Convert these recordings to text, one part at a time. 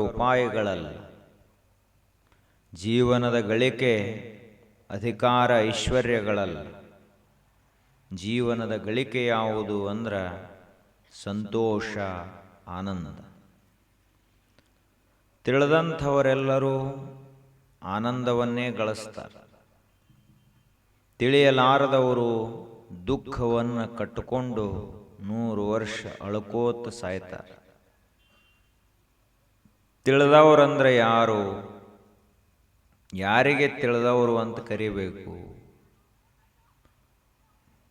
ಉಪಾಯಗಳಲ್ಲ. ಜೀವನದ ಗಳಿಕೆ ಅಧಿಕಾರ ಐಶ್ವರ್ಯಗಳಲ್ಲ. ಜೀವನದ ಗಳಿಕೆ ಯಾವುದು ಅಂದ್ರೆ ಸಂತೋಷ, ಆನಂದ. ತಿಳಿದಂಥವರೆಲ್ಲರೂ ಆನಂದವನ್ನೇ ಗಳಿಸ್ತಾರೆ. ತಿಳಿಯಲಾರದವರು ದುಃಖವನ್ನು ಕಟ್ಟಿಕೊಂಡು 100 ವರ್ಷ ಅಳ್ಕೋತ ಸಾಯ್ತಾರೆ. ತಿಳಿದವರಂದ್ರೆ ಯಾರು? ಯಾರಿಗೆ ತಿಳಿದವರು ಅಂತ ಕರಿಬೇಕು?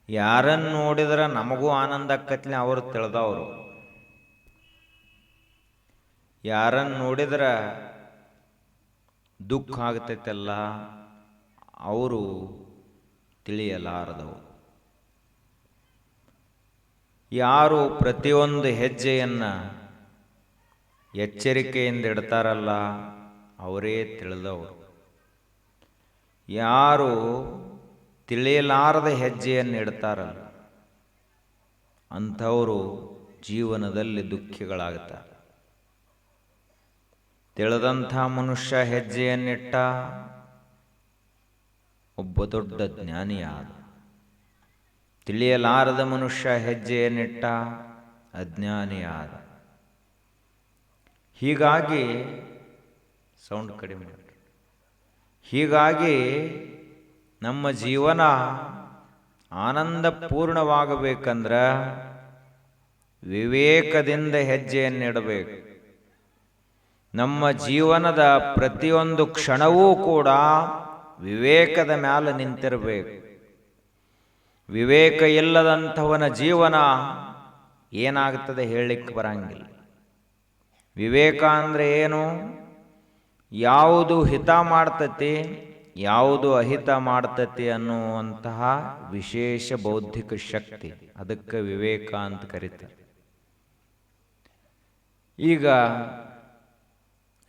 ಯಾರನ್ನು ನೋಡಿದ್ರೆ ನಮಗೂ ಆನಂದ ಆಕ್ಕತ್ಲೆ ಅವರು ತಿಳಿದವರು. ಯಾರನ್ನು ನೋಡಿದ್ರೆ ದುಃಖ ಆಗ್ತೈತಲ್ಲ ಅವರು ತಿಳಿಯಲಾರದವರು. ಯಾರು ಪ್ರತಿಯೊಂದು ಹೆಜ್ಜೆಯನ್ನು ಎಚ್ಚರಿಕೆಯಿಂದ ಇಡ್ತಾರಲ್ಲ ಅವರೇ ತಿಳಿದವರು. ಯಾರು ತಿಳಿಯಲಾರದ ಹೆಜ್ಜೆಯನ್ನು ಇಡ್ತಾರಲ್ಲ ಅಂಥವರು ಜೀವನದಲ್ಲಿ ದುಃಖಿಗಳಾಗ್ತಾರೆ. ತಿಳಿದಂಥ ಮನುಷ್ಯ ಹೆಜ್ಜೆಯನ್ನಿಟ್ಟ ಒಬ್ಬ ದೊಡ್ಡ ಜ್ಞಾನಿಯಾದ. ತಿಳಿಯಲಾರದ ಮನುಷ್ಯ ಹೆಜ್ಜೆಯನ್ನಿಟ್ಟ ಅಜ್ಞಾನಿಯಾದ. ಹೀಗಾಗಿ ಸೌಂಡ್ ಕಡಿಮೆ ಮಾಡಿ. ಹೀಗಾಗಿ ನಮ್ಮ ಜೀವನ ಆನಂದಪೂರ್ಣವಾಗಬೇಕಂದ್ರೆ ವಿವೇಕದಿಂದ ಹೆಜ್ಜೆಯನ್ನಿಡಬೇಕು. ನಮ್ಮ ಜೀವನದ ಪ್ರತಿಯೊಂದು ಕ್ಷಣವೂ ಕೂಡ ವಿವೇಕದ ಮೇಲೆ ನಿಂತಿರಬೇಕು. ವಿವೇಕ ಇಲ್ಲದಂಥವನ ಜೀವನ ಏನಾಗ್ತದೆ ಹೇಳಲಿಕ್ಕೆ ಬರಂಗಿಲ್ಲ. ವಿವೇಕ ಅಂದರೆ ಏನು? ಯಾವುದು ಹಿತ ಮಾಡ್ತತಿ, ಯಾವುದು ಅಹಿತ ಮಾಡ್ತತಿ ಅನ್ನುವಂತಹ ವಿಶೇಷ ಬೌದ್ಧಿಕ ಶಕ್ತಿ, ಅದಕ್ಕೆ ವಿವೇಕ ಅಂತ ಕರೀತಾರೆ. ಈಗ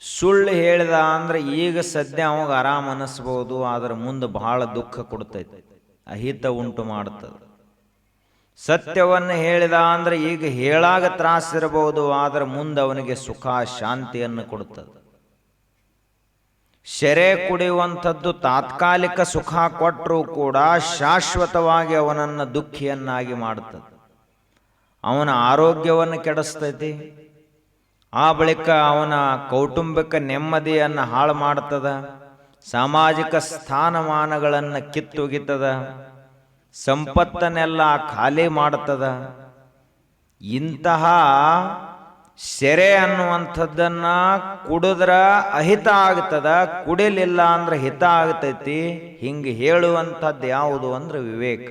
ಸುಳ್ಳು ಹೇಳಿದ ಅಂದ್ರೆ ಈಗ ಸದ್ಯ ಅವಾಗ ಆರಾಮ ಅನ್ನಿಸ್ಬೋದು, ಆದ್ರೆ ಮುಂದೆ ಬಹಳ ದುಃಖ ಕೊಡ್ತೈತಿ, ಅಹಿತ ಉಂಟು ಮಾಡ್ತದೆ. ಸತ್ಯವನ್ನು ಹೇಳಿದ ಅಂದ್ರೆ ಈಗ ಹೇಳಾಗ ತ್ರಾಸಿರಬಹುದು, ಆದ್ರೆ ಮುಂದೆ ಅವನಿಗೆ ಸುಖ ಶಾಂತಿಯನ್ನು ಕೊಡುತ್ತದೆ. ಶೆರೆ ಕುಡಿಯುವಂಥದ್ದು ತಾತ್ಕಾಲಿಕ ಸುಖ ಕೊಟ್ಟರೂ ಕೂಡ ಶಾಶ್ವತವಾಗಿ ಅವನನ್ನು ದುಃಖಿಯನ್ನಾಗಿ ಮಾಡುತ್ತದೆ. ಅವನ ಆರೋಗ್ಯವನ್ನು ಕೆಡಿಸ್ತೈತಿ. ಆ ಬಳಿಕ ಅವನ ಕೌಟುಂಬಿಕ ನೆಮ್ಮದಿಯನ್ನು ಹಾಳು ಮಾಡ್ತದ. ಸಾಮಾಜಿಕ ಸ್ಥಾನಮಾನಗಳನ್ನು ಕಿತ್ತೊಗಿತದ. ಸಂಪತ್ತನ್ನೆಲ್ಲ ಖಾಲಿ ಮಾಡ್ತದ. ಇಂತಹ ಸೆರೆ ಅನ್ನುವಂಥದ್ದನ್ನ ಕುಡಿದ್ರ ಅಹಿತ ಆಗ್ತದ, ಕುಡಿಲಿಲ್ಲ ಅಂದ್ರೆ ಹಿತ ಆಗ್ತೈತಿ. ಹಿಂಗೆ ಹೇಳುವಂಥದ್ದು ಯಾವುದು ಅಂದ್ರೆ ವಿವೇಕ.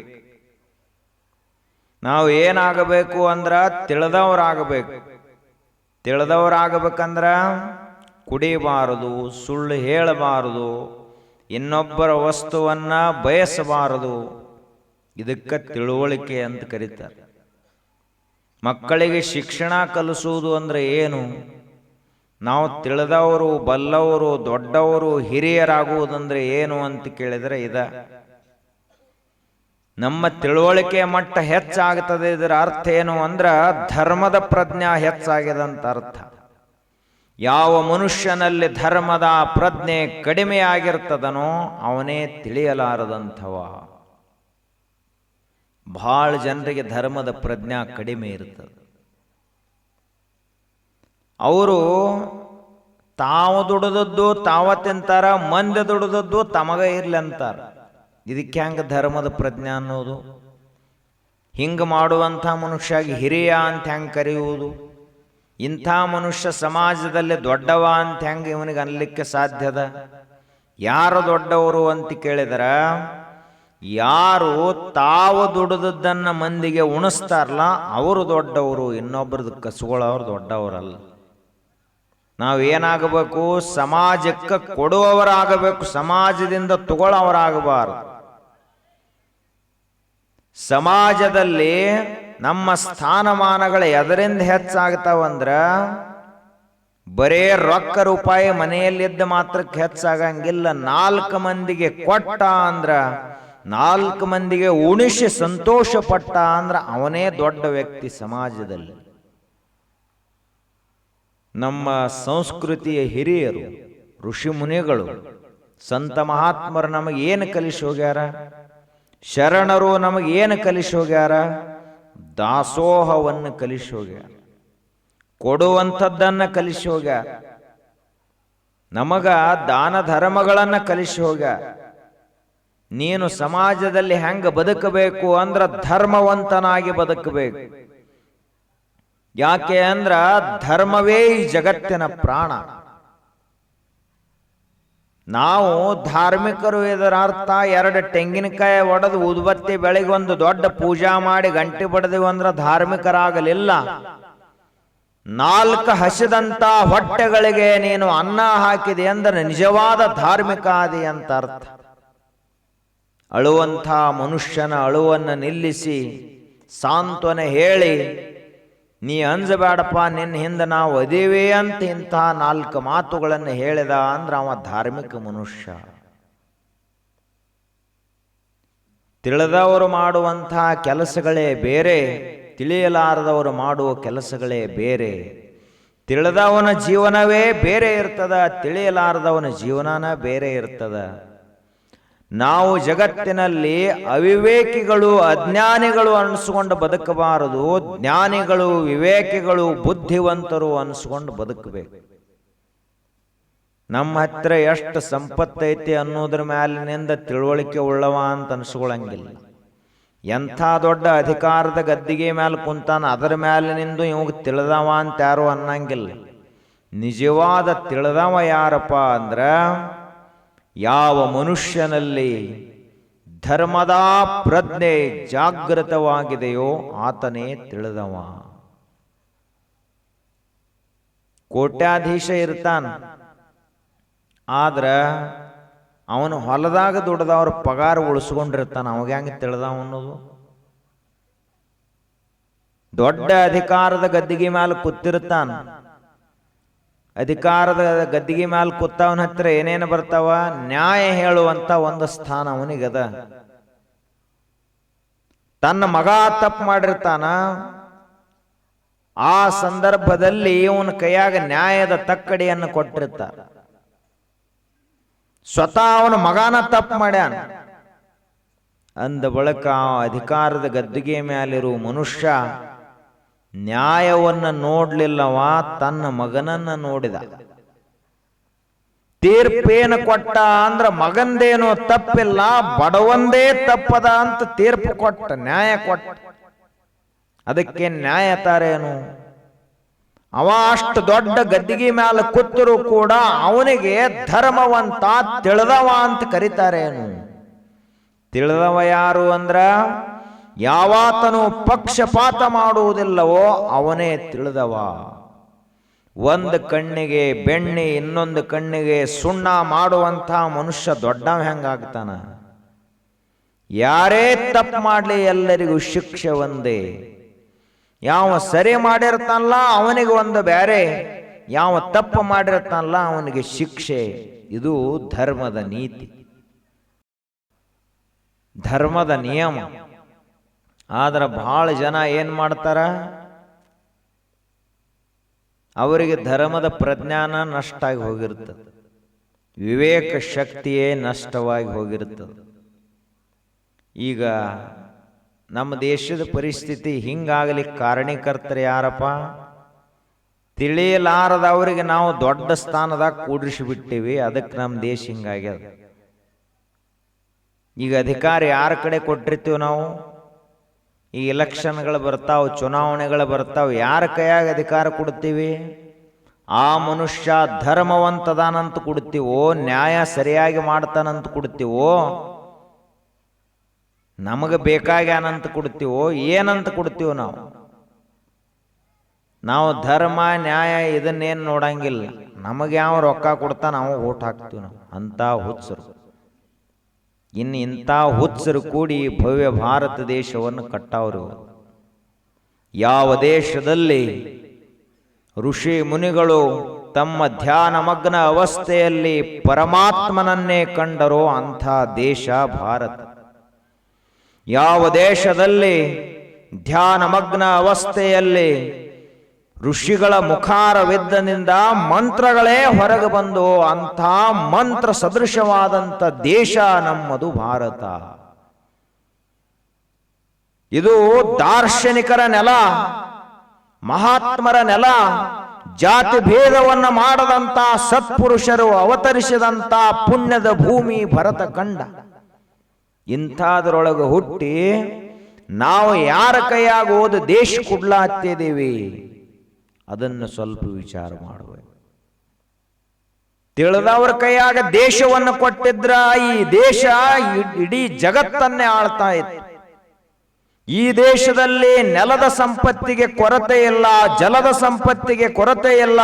ನಾವು ಏನಾಗಬೇಕು ಅಂದ್ರ ತಿಳಿದವರಾಗಬೇಕು. ತಿಳಿದವರಾಗಬೇಕಂದ್ರ ಕುಡಿಯಬಾರದು, ಸುಳ್ಳು ಹೇಳಬಾರದು, ಇನ್ನೊಬ್ಬರ ವಸ್ತುವನ್ನ ಬಯಸಬಾರದು. ಇದಕ್ಕೆ ತಿಳುವಳಿಕೆ ಅಂತ ಕರೀತಾರೆ. ಮಕ್ಕಳಿಗೆ ಶಿಕ್ಷಣ ಕಲಿಸುವುದು ಅಂದ್ರೆ ಏನು? ನಾವು ತಿಳಿದವರು, ಬಲ್ಲವರು, ದೊಡ್ಡವರು, ಹಿರಿಯರಾಗುವುದಂದ್ರೆ ಏನು ಅಂತ ಕೇಳಿದರೆ ನಮ್ಮ ತಿಳುವಳಿಕೆ ಮಟ್ಟ ಹೆಚ್ಚಾಗ್ತದೆ. ಇದರ ಅರ್ಥ ಏನು ಅಂದ್ರೆ ಧರ್ಮದ ಪ್ರಜ್ಞೆ ಹೆಚ್ಚಾಗಿದೆ ಅಂತ ಅರ್ಥ. ಯಾವ ಮನುಷ್ಯನಲ್ಲಿ ಧರ್ಮದ ಪ್ರಜ್ಞೆ ಕಡಿಮೆಯಾಗಿರ್ತದನೋ ಅವನೇ ತಿಳಿಯಲಾರದಂಥವ. ಬಹಳ ಜನರಿಗೆ ಧರ್ಮದ ಪ್ರಜ್ಞೆ ಕಡಿಮೆ ಇರ್ತದೆ. ಅವರು ತಾವು ದುಡಿದದ್ದು ತಾವ ತಿಂತಾರ, ಮಂದಿ ದುಡಿದದ್ದು ತಮಗ ಇರ್ಲಿ ಅಂತಾರ. ಇದಕ್ಕೆ ಹೆಂಗ ಧರ್ಮದ ಪ್ರಜ್ಞೆ ಅನ್ನೋದು? ಹಿಂಗೆ ಮಾಡುವಂಥ ಮನುಷ್ಯಾಗಿ ಹಿರಿಯ ಅಂತ ಹೆಂಗೆ ಕರೆಯುವುದು? ಇಂಥ ಮನುಷ್ಯ ಸಮಾಜದಲ್ಲಿ ದೊಡ್ಡವ ಅಂತ ಹೆಂಗೆ ಇವನಿಗೆ ಅನ್ಲಿಕ್ಕೆ ಸಾಧ್ಯದ? ಯಾರು ದೊಡ್ಡವರು ಅಂತ ಕೇಳಿದ್ರ, ಯಾರು ತಾವು ದುಡಿದದ್ದನ್ನು ಮಂದಿಗೆ ಉಣಿಸ್ತಾರಲ್ಲ ಅವರು ದೊಡ್ಡವರು, ಇನ್ನೊಬ್ಬರದ್ದು ಕಸ್ಕೊಳ್ಳೋರು ದೊಡ್ಡವರಲ್ಲ. ನಾವೇನಾಗಬೇಕು? ಸಮಾಜಕ್ಕೆ ಕೊಡುವವರಾಗಬೇಕು, ಸಮಾಜದಿಂದ ತಗೊಳ್ಳೋವರಾಗಬಾರದು. ಸಮಾಜದಲ್ಲಿ ನಮ್ಮ ಸ್ಥಾನಮಾನಗಳು ಎದರಿಂದ ಹೆಚ್ಚಾಗ್ತಾವಂದ್ರ ಬರೇ ರೊಕ್ಕ ರೂಪಾಯಿ ಮನೆಯಲ್ಲಿದ್ದ ಮಾತ್ರಕ್ಕೆ ಹೆಚ್ಚಾಗಂಗಿಲ್ಲ. 4 ಮಂದಿಗೆ ಕೊಟ್ಟ ಅಂದ್ರ, 4 ಮಂದಿಗೆ ಉಣಿಸಿ ಸಂತೋಷ ಪಟ್ಟ ಅಂದ್ರ ಅವನೇ ದೊಡ್ಡ ವ್ಯಕ್ತಿ ಸಮಾಜದಲ್ಲಿ. ನಮ್ಮ ಸಂಸ್ಕೃತಿಯ ಹಿರಿಯರು, ಋಷಿ ಮುನಿಗಳು, ಸಂತ ಮಹಾತ್ಮರು ನಮಗೇನು ಕಲಿಸಿ ಹೋಗ್ಯಾರ? ಶರಣರು ನಮಗೇನು ಕಲಿಸಿ ಹೋಗ್ಯಾರ? ದಾಸೋಹವನ್ನು ಕಲಿಸಿ ಹೋಗ್ಯಾರ, ಕೊಡುವಂಥದ್ದನ್ನು ಕಲಿಸಿ ಹೋಗ್ಯಾರ, ನಮಗ ದಾನ ಧರ್ಮಗಳನ್ನು ಕಲಿಸಿ ಹೋಗ್ಯಾರ. ನೀನು ಸಮಾಜದಲ್ಲಿ ಹೆಂಗ ಬದುಕಬೇಕು ಅಂದ್ರ ಧರ್ಮವಂತನಾಗಿ ಬದುಕಬೇಕು. ಯಾಕೆ ಅಂದ್ರ ಧರ್ಮವೇ ಈ ಜಗತ್ತಿನ ಪ್ರಾಣ. ನಾವು ಧಾರ್ಮಿಕರು, ಇದರ ಅರ್ಥ 2 ತೆಂಗಿನಕಾಯಿ ಒಡೆದು ಉದ್ಬತ್ತಿ ಬೆಳಗ್ಗೆ ಒಂದು ದೊಡ್ಡ ಪೂಜಾ ಮಾಡಿ ಗಂಟೆ ಬಡದಿವಿ ಅಂದ್ರ ಧಾರ್ಮಿಕರಾಗಲಿಲ್ಲ. 4 ಹಸಿದಂತ ಹೊಟ್ಟೆಗಳಿಗೆ ನೀನು ಅನ್ನ ಹಾಕಿದೆ ಅಂದ್ರೆ ನಿಜವಾದ ಧಾರ್ಮಿಕ ಆದಿ ಅಂತ ಅರ್ಥ. ಅಳುವಂಥ ಮನುಷ್ಯನ ಅಳುವನ್ನು ನಿಲ್ಲಿಸಿ ಸಾಂತ್ವನ ಹೇಳಿ, ನೀ ಅಂಜಬೇಡಪ್ಪ, ನಿನ್ನ ಹಿಂದೆ ನಾವು ಅದೇವೇ ಅಂತ ಇಂಥ 4 ಮಾತುಗಳನ್ನು ಹೇಳಿದ ಅಂದ್ರೆ ಅವ ಧಾರ್ಮಿಕ ಮನುಷ್ಯ. ತಿಳಿದವರು ಮಾಡುವಂಥ ಕೆಲಸಗಳೇ ಬೇರೆ, ತಿಳಿಯಲಾರದವರು ಮಾಡುವ ಕೆಲಸಗಳೇ ಬೇರೆ. ತಿಳಿದವನ ಜೀವನವೇ ಬೇರೆ ಇರ್ತದ, ತಿಳಿಯಲಾರದವನ ಜೀವನನ ಬೇರೆ ಇರ್ತದ. ನಾವು ಜಗತ್ತಿನಲ್ಲಿ ಅವಿವೇಕಿಗಳು, ಅಜ್ಞಾನಿಗಳು ಅನಿಸ್ಕೊಂಡು ಬದುಕಬಾರದು. ಜ್ಞಾನಿಗಳು, ವಿವೇಕಿಗಳು, ಬುದ್ಧಿವಂತರು ಅನಿಸ್ಕೊಂಡು ಬದುಕಬೇಕು. ನಮ್ಮ ಹತ್ರ ಎಷ್ಟು ಸಂಪತ್ತೈತಿ ಅನ್ನೋದ್ರ ಮ್ಯಾಲಿನಿಂದ ತಿಳುವಳಿಕೆ ಉಳ್ಳವ ಅಂತ ಅನ್ಸ್ಕೊಳಂಗಿಲ್ಲ. ಎಂಥ ದೊಡ್ಡ ಅಧಿಕಾರದ ಗದ್ದಿಗೆ ಮೇಲೆ ಕುಂತಾನ, ಅದರ ಮ್ಯಾಲಿನಿಂದ ಇವಾಗ ತಿಳಿದವ ಅಂತ ಯಾರು ಅನ್ನಂಗಿಲ್ಲ. ನಿಜವಾದ ತಿಳಿದವ ಯಾರಪ್ಪ ಅಂದ್ರ, ಯಾವ ಮನುಷ್ಯನಲ್ಲಿ ಧರ್ಮದ ಪ್ರಜ್ಞೆ ಜಾಗೃತವಾಗಿದೆಯೋ ಆತನೇ ತಿಳಿದವ. ಕೋಟ್ಯಾಧೀಶ ಇರ್ತಾನ, ಆದ್ರ ಅವನು ಹೊಲದಾಗ ದುಡ್ದವ್ರ ಪಗಾರ ಉಳಿಸ್ಕೊಂಡಿರ್ತಾನ, ಅವಾಗ ಹೆಂಗೆ ತಿಳಿದವ ಅನ್ನೋದು? ದೊಡ್ಡ ಅಧಿಕಾರದ ಗದ್ದಿಗೆ ಮೇಲೆ ಕೂತಿರ್ತಾನ, ಅಧಿಕಾರದ ಗದ್ದಿಗೆ ಮೇಲೆ ಕೂತವನ ಹತ್ರ ಏನೇನು ಬರ್ತಾವ? ನ್ಯಾಯ ಹೇಳುವಂತ ಒಂದು ಸ್ಥಾನ ಅವನಿಗದ. ತನ್ನ ಮಗ ತಪ್ಪು ಮಾಡಿರ್ತಾನ, ಆ ಸಂದರ್ಭದಲ್ಲಿ ಇವನ ಕೈಯಾಗ ನ್ಯಾಯದ ತಕ್ಕಡಿಯನ್ನು ಕೊಟ್ಟಿರ್ತಾರ. ಸ್ವತಃ ಅವನ ಮಗನ ತಪ್ಪು ಮಾಡ್ಯಾನ ಅಂದ ಬಳಿಕ ಅಧಿಕಾರದ ಗದ್ದಿಗೆ ಮೇಲಿರುವ ಮನುಷ್ಯ ನ್ಯಾಯವನ್ನು ನೋಡ್ಲಿಲ್ಲವ, ತನ್ನ ಮಗನನ್ನ ನೋಡಿದ. ತೀರ್ಪೇನು ಕೊಟ್ಟ ಅಂದ್ರ ಮಗಂದೇನೋ ತಪ್ಪಿಲ್ಲ, ಬಡವಂದೇ ತಪ್ಪದ ಅಂತ ತೀರ್ಪು ಕೊಟ್ಟ, ನ್ಯಾಯ ಕೊಟ್ಟ. ಅದಕ್ಕೆ ನ್ಯಾಯ ತಾರೇನು? ಅವ ಅಷ್ಟು ದೊಡ್ಡ ಗದ್ದಿಗೆ ಮೇಲೆ ಕೂತರೂ ಕೂಡ ಅವನಿಗೆ ಧರ್ಮವಂತ, ತಿಳಿದವ ಅಂತ ಕರೀತಾರೇನು? ತಿಳಿದವ ಯಾರು ಅಂದ್ರ, ಯಾವಾತನು ಪಕ್ಷಪಾತ ಮಾಡುವುದಿಲ್ಲವೋ ಅವನೇ ತಿಳಿದವ. ಒಂದು ಕಣ್ಣಿಗೆ ಬೆಣ್ಣೆ, ಇನ್ನೊಂದು ಕಣ್ಣಿಗೆ ಸುಣ್ಣ ಮಾಡುವಂಥ ಮನುಷ್ಯ ದೊಡ್ಡವ ಹೆಂಗಾಗ್ತಾನ? ಯಾರೇ ತಪ್ಪು ಮಾಡಲಿ ಎಲ್ಲರಿಗೂ ಶಿಕ್ಷೆ ಒಂದೇ. ಯಾವ ಸರಿ ಮಾಡಿರ್ತಾನಲ್ಲ ಅವನಿಗೆ ಒಂದು ಬೇರೆ, ಯಾವ ತಪ್ಪು ಮಾಡಿರ್ತಾನಲ್ಲ ಅವನಿಗೆ ಶಿಕ್ಷೆ. ಇದು ಧರ್ಮದ ನೀತಿ, ಧರ್ಮದ ನಿಯಮ. ಆದ್ರೆ ಬಹಳ ಜನ ಏನ್ ಮಾಡ್ತಾರ, ಅವರಿಗೆ ಧರ್ಮದ ಪ್ರಜ್ಞಾನ ನಷ್ಟ ಆಗಿ ಹೋಗಿರ್ತದೆ, ವಿವೇಕ ಶಕ್ತಿಯೇ ನಷ್ಟವಾಗಿ ಹೋಗಿರ್ತದೆ. ಈಗ ನಮ್ಮ ದೇಶದ ಪರಿಸ್ಥಿತಿ ಹಿಂಗಾಗಲಿಕ್ಕೆ ಕಾರಣೀಕರ್ತರು ಯಾರಪ್ಪ? ತಿಳಿಯಲಾರದವರಿಗೆ ನಾವು ದೊಡ್ಡ ಸ್ಥಾನದಾಗ ಕೂಡಿಸಿಬಿಟ್ಟಿವಿ, ಅದಕ್ಕೆ ನಮ್ಮ ದೇಶ ಹಿಂಗಾಗ್ಯದ. ಈಗ ಅಧಿಕಾರ ಯಾರ ಕಡೆ ಕೊಟ್ಟಿರ್ತೀವಿ ನಾವು? ಈ ಎಲೆಕ್ಷನ್ಗಳು ಬರ್ತಾವ, ಚುನಾವಣೆಗಳು ಬರ್ತಾವ, ಯಾರ ಕೈಯಾಗ ಅಧಿಕಾರ ಕೊಡ್ತೀವಿ? ಆ ಮನುಷ್ಯ ಧರ್ಮವಂತದಾನಂತ ಕೊಡ್ತೀವೋ, ನ್ಯಾಯ ಸರಿಯಾಗಿ ಮಾಡ್ತಾನಂತ ಕೊಡ್ತೀವೋ, ನಮಗೆ ಬೇಕಾಗ್ಯಾನಂತ ಕೊಡ್ತೀವೋ, ಏನಂತ ಕೊಡ್ತೀವೋ? ನಾವು ಧರ್ಮ ನ್ಯಾಯ ಇದನ್ನೇನು ನೋಡಂಗಿಲ್ಲ. ನಮಗೆ ಯಾವ ರೊಕ್ಕ ಕೊಡ್ತಾ ನಾವು ಓಟ್ ಹಾಕ್ತೀವಿ. ನಾವು ಅಂತ ಹುಚ್ಚರು. ಇನ್ನು ಇಂಥ ಹುಚ್ಚರು ಕೂಡಿ ಭವ್ಯ ಭಾರತ ದೇಶವನ್ನು ಕಟ್ಟವರು. ಯಾವ ದೇಶದಲ್ಲಿ ಋಷಿ ಮುನಿಗಳು ತಮ್ಮ ಧ್ಯಾನ ಮಗ್ನ ಅವಸ್ಥೆಯಲ್ಲಿ ಪರಮಾತ್ಮನನ್ನೇ ಕಂಡರೋ ಅಂಥ ದೇಶ ಭಾರತ. ಯಾವ ದೇಶದಲ್ಲಿ ಧ್ಯಾನ ಮಗ್ನ ಅವಸ್ಥೆಯಲ್ಲಿ ಋಷಿಗಳ ಮುಖಾರವಿದ್ದನಿಂದ ಮಂತ್ರಗಳೇ ಹೊರಗೆ ಬಂದು ಅಂಥ ಮಂತ್ರ ಸದೃಶವಾದಂಥ ದೇಶ ನಮ್ಮದು ಭಾರತ. ಇದು ದಾರ್ಶನಿಕರ ನೆಲ, ಮಹಾತ್ಮರ ನೆಲ, ಜಾತಿ ಭೇದವನ್ನ ಮಾಡದಂತ ಸತ್ಪುರುಷರು ಅವತರಿಸಿದಂತ ಪುಣ್ಯದ ಭೂಮಿ ಭರತ ಕಂಡ. ಇಂಥದ್ರೊಳಗೆ ಹುಟ್ಟಿ ನಾವು ಯಾರ ಕೈಯಾಗ ಹೋದ ದೇಶ ಕೊಡ್ಲಾತ್ತಿದ್ದೀವಿ ಅದನ್ನು ಸ್ವಲ್ಪ ವಿಚಾರ ಮಾಡಬೇಕು. ತಿಳಿದವರ ಕೈಯಾಗ ದೇಶವನ್ನು ಕೊಟ್ಟಿದ್ರ ಈ ದೇಶ ಇಡೀ ಜಗತ್ತನ್ನೇ ಆಳ್ತಾ ಇತ್ತು. ಈ ದೇಶದಲ್ಲಿ ನೆಲದ ಸಂಪತ್ತಿಗೆ ಕೊರತೆ ಇಲ್ಲ, ಜಲದ ಸಂಪತ್ತಿಗೆ ಕೊರತೆ ಇಲ್ಲ,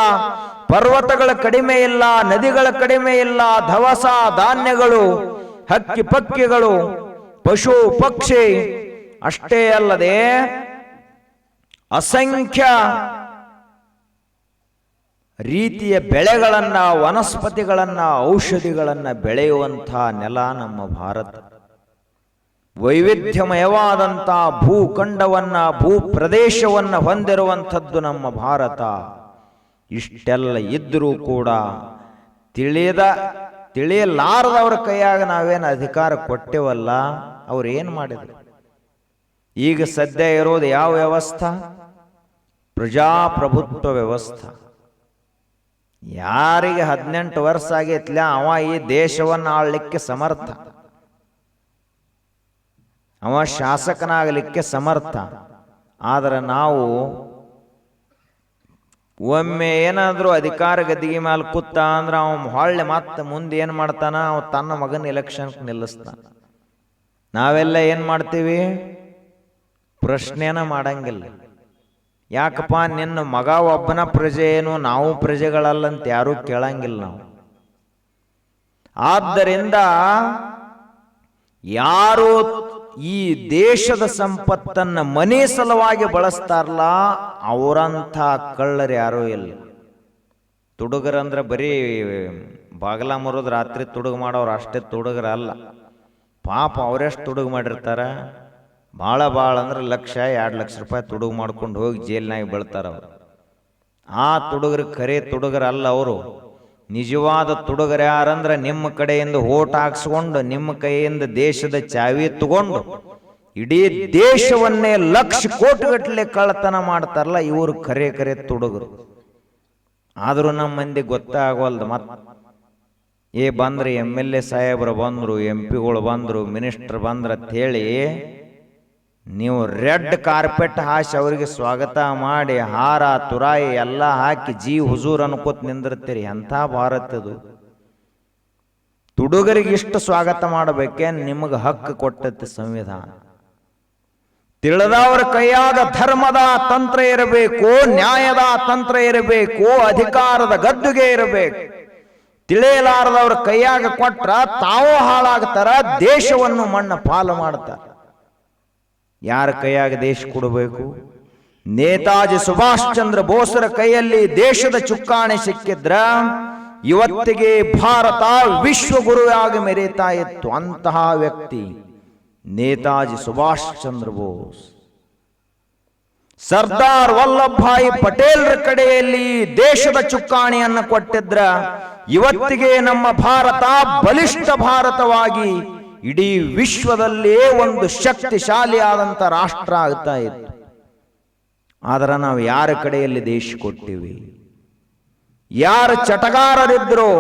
ಪರ್ವತಗಳ ಕಡಿಮೆ ಇಲ್ಲ, ನದಿಗಳ ಕಡಿಮೆ ಇಲ್ಲ, ದವಸ ಧಾನ್ಯಗಳು, ಹಕ್ಕಿ ಪಕ್ಕಿಗಳು, ಪಶು ಪಕ್ಷಿ, ಅಷ್ಟೇ ಅಲ್ಲದೆ ಅಸಂಖ್ಯ ರೀತಿಯ ಬೆಳೆಗಳನ್ನ, ವನಸ್ಪತಿಗಳನ್ನ, ಔಷಧಿಗಳನ್ನ ಬೆಳೆಯುವಂಥ ನೆಲ ನಮ್ಮ ಭಾರತ. ವೈವಿಧ್ಯಮಯವಾದಂಥ ಭೂಖಂಡವನ್ನ, ಭೂ ಪ್ರದೇಶವನ್ನ ಹೊಂದಿರುವಂಥದ್ದು ನಮ್ಮ ಭಾರತ. ಇಷ್ಟೆಲ್ಲ ಇದ್ರೂ ಕೂಡ ತಿಳಿಯಲಾರದವ್ರ ಕೈಯಾಗ ನಾವೇನು ಅಧಿಕಾರ ಕೊಟ್ಟೆವಲ್ಲ, ಅವ್ರು ಏನು ಮಾಡಿದ್ರು? ಈಗ ಸದ್ಯ ಇರೋದು ಯಾವ ವ್ಯವಸ್ಥೆ? ಪ್ರಜಾಪ್ರಭುತ್ವ ವ್ಯವಸ್ಥೆ. ಯಾರಿಗೆ 18 ವರ್ಷ ಆಗೈತ್ಲ ಅವ ಈ ದೇಶವನ್ನು ಆಳ್ಲಿಕ್ಕೆ ಸಮರ್ಥ, ಅವ ಶಾಸಕನಾಗಲಿಕ್ಕೆ ಸಮರ್ಥ. ಆದರೆ ನಾವು ಒಮ್ಮೆ ಏನಾದರೂ ಅಧಿಕಾರ ಗದ್ದಿಗೆ ಮೇಲೆ ಕೂತ ಅಂದ್ರೆ ಅವ ಹೊಳ್ಳೆ ಮತ್ತೆ ಮುಂದೆ ಏನು ಮಾಡ್ತಾನ? ಅವ ತನ್ನ ಮಗನ ಎಲೆಕ್ಷನ್ಗೆ ನಿಲ್ಲಿಸ್ತಾನ. ನಾವೆಲ್ಲ ಏನು ಮಾಡ್ತೀವಿ? ಪ್ರಶ್ನೆನ ಮಾಡಂಗಿಲ್ಲ. ಯಾಕಪ್ಪ ನಿನ್ನ ಮಗ ಒಬ್ಬನ ಪ್ರಜೆ ಏನು, ನಾವು ಪ್ರಜೆಗಳಲ್ಲಂತ ಯಾರೂ ಕೇಳಂಗಿಲ್ಲ ನಾವು. ಆದ್ದರಿಂದ ಯಾರು ಈ ದೇಶದ ಸಂಪತ್ತನ್ನು ಮನೆ ಸಲುವಾಗಿ ಬಳಸ್ತಾರಲ್ಲ ಅವರಂಥ ಕಳ್ಳರು ಯಾರೂ ಇಲ್ಲ. ತುಡುಗರಂದ್ರೆ ಬರೀ ಬಾಗಲ ಮುರಿದು ರಾತ್ರಿ ತುಡುಗು ಮಾಡೋರು ಅಷ್ಟೇ ತುಡುಗರಲ್ಲ. ಪಾಪ ಅವರೆಷ್ಟು ತುಡುಗು ಮಾಡಿರ್ತಾರ? ಭಾಳ ಅಂದ್ರೆ 1-2 ಲಕ್ಷ ರೂಪಾಯಿ ತುಡುಗು ಮಾಡ್ಕೊಂಡು ಹೋಗಿ ಜೈಲಿನಾಗ ಬೀಳ್ತಾರ ಅವರು. ಆ ತುಡುಗರು ಖರೆ ತುಡುಗರಲ್ಲ ಅವರು. ನಿಜವಾದ ತುಡುಗರು ಯಾರಂದ್ರೆ ನಿಮ್ಮ ಕಡೆಯಿಂದ ಓಟ್ ಹಾಕ್ಸ್ಕೊಂಡು ನಿಮ್ಮ ಕೈಯಿಂದ ದೇಶದ ಚಾವಿ ತಗೊಂಡು ಇಡೀ ದೇಶವನ್ನೇ 1,00,000 ಕೋಟಿಗಟ್ಟಲೆ ಕಳ್ಳತನ ಮಾಡ್ತಾರಲ್ಲ ಇವರು ಖರೆ ತುಡುಗರು. ಆದರೂ ನಮ್ಮ ಮಂದಿ ಗೊತ್ತಾಗವಲ್ದು. ಮತ್ತೆ ಬಂದ್ರೆ MLA ಸಾಹೇಬರು ಬಂದ್ರು, MP ಗಳು ಬಂದ್ರು, ಮಿನಿಸ್ಟರ್ ಬಂದ್ರ ಅಂತ ಹೇಳಿ ನೀವು ರೆಡ್ ಕಾರ್ಪೆಟ್ ಹಾಸಿ ಅವರಿಗೆ ಸ್ವಾಗತ ಮಾಡಿ ಹಾರ ತುರಾಯಿ ಎಲ್ಲ ಹಾಕಿ ಹುಜೂರ್ ಅನ್ಕೋತ್ ನಿಂದಿರ್ತೀರಿ. ಎಂಥ ಭಾರತದು? ತುಡುಗರಿಗೆ ಇಷ್ಟು ಸ್ವಾಗತ ಮಾಡಬೇಕೆ? ನಿಮಗೆ ಹಕ್ಕು ಕೊಟ್ಟತ್ತೆ ಸಂವಿಧಾನ. ತಿಳಿದವರ ಕೈಯಾಗ ಧರ್ಮದ ತಂತ್ರ ಇರಬೇಕು, ನ್ಯಾಯದ ತಂತ್ರ ಇರಬೇಕು, ಅಧಿಕಾರದ ಗದ್ದುಗೆ ಇರಬೇಕು. ತಿಳಿಯಲಾರದವ್ರ ಕೈಯಾಗ ಕೊಟ್ರ ತಾವು ಹಾಳಾಗ್ತಾರ, ದೇಶವನ್ನು ಮಣ್ಣ ಪಾಲು ಮಾಡ್ತಾರ. ಯಾರ ಕೈಯಾಗ ದೇಶ ಕೊಡಬೇಕು? ನೇತಾಜಿ ಸುಭಾಷ್ ಚಂದ್ರ ಬೋಸರ ಕೈಯಲ್ಲಿ ದೇಶದ ಚುಕ್ಕಾಣಿ ಸಿಕ್ಕಿದ್ರ ಇವತ್ತಿಗೆ ಭಾರತ ವಿಶ್ವಗುರುವಾಗಿ ಮೆರೀತಾ ಇತ್ತು. ಅಂತಹ ವ್ಯಕ್ತಿ ನೇತಾಜಿ ಸುಭಾಷ್ ಚಂದ್ರ ಬೋಸ್. ಸರ್ದಾರ್ ವಲ್ಲಭಭಾಯಿ ಪಟೇಲ್ರ ಕಡೆಯಲ್ಲಿ ದೇಶದ ಚುಕ್ಕಾಣಿಯನ್ನು ಕೊಟ್ಟಿದ್ರ ಇವತ್ತಿಗೆ ನಮ್ಮ ಭಾರತ ಬಲಿಷ್ಠ ಭಾರತವಾಗಿ ಇಡೀ ವಿಶ್ವದಲ್ಲೇ ಒಂದು ಶಕ್ತಿಶಾಲಿಯಾದಂಥ ರಾಷ್ಟ್ರ ಆಗ್ತಾ ಇತ್ತು. ಆದರೆ ನಾವು ಯಾರ ಕಡೆಯಲ್ಲಿ ದೇಶ ಕೊಟ್ಟಿವಿ? ಯಾರು ಚಟಗಾರರಿದ್ರು,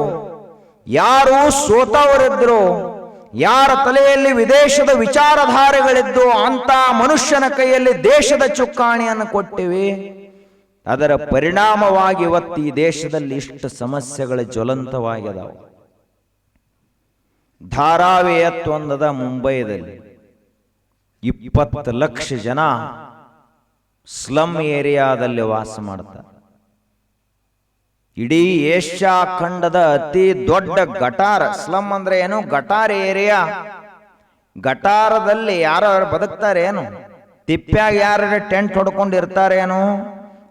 ಯಾರು ಸೋತವರಿದ್ರು, ಯಾರ ತಲೆಯಲ್ಲಿ ವಿದೇಶದ ವಿಚಾರಧಾರೆಗಳಿದ್ದು ಅಂತ ಮನುಷ್ಯನ ಕೈಯಲ್ಲಿ ದೇಶದ ಚುಕ್ಕಾಣಿಯನ್ನು ಕೊಟ್ಟಿವಿ. ಅದರ ಪರಿಣಾಮವಾಗಿ ಇವತ್ತು ಈ ದೇಶದಲ್ಲಿ ಇಷ್ಟು ಸಮಸ್ಯೆಗಳು ಜ್ವಲಂತವಾಗಿದಾವೆ. ಧಾರಾವಿ ಎತ್ತೊಂದದ ಮುಂಬೈದಲ್ಲಿ 20 ಲಕ್ಷ ಜನ ಸ್ಲಮ್ ಏರಿಯಾದಲ್ಲಿ ವಾಸ ಮಾಡ್ತಾರೆ. ಇಡೀ ಏಷ್ಯಾ ಖಂಡದ ಅತಿ ದೊಡ್ಡ ಗಟಾರ. ಸ್ಲಮ್ ಅಂದ್ರೆ ಏನು? ಗಟಾರ ಏರಿಯಾ. ಗಟಾರದಲ್ಲಿ ಯಾರು ಬದುಕ್ತಾರೆ ಏನು? ತಿಪ್ಪ್ಯಾಗ ಯಾರು ಟೆಂಟ್ ಹೊಡ್ಕೊಂಡಿರ್ತಾರೇನು?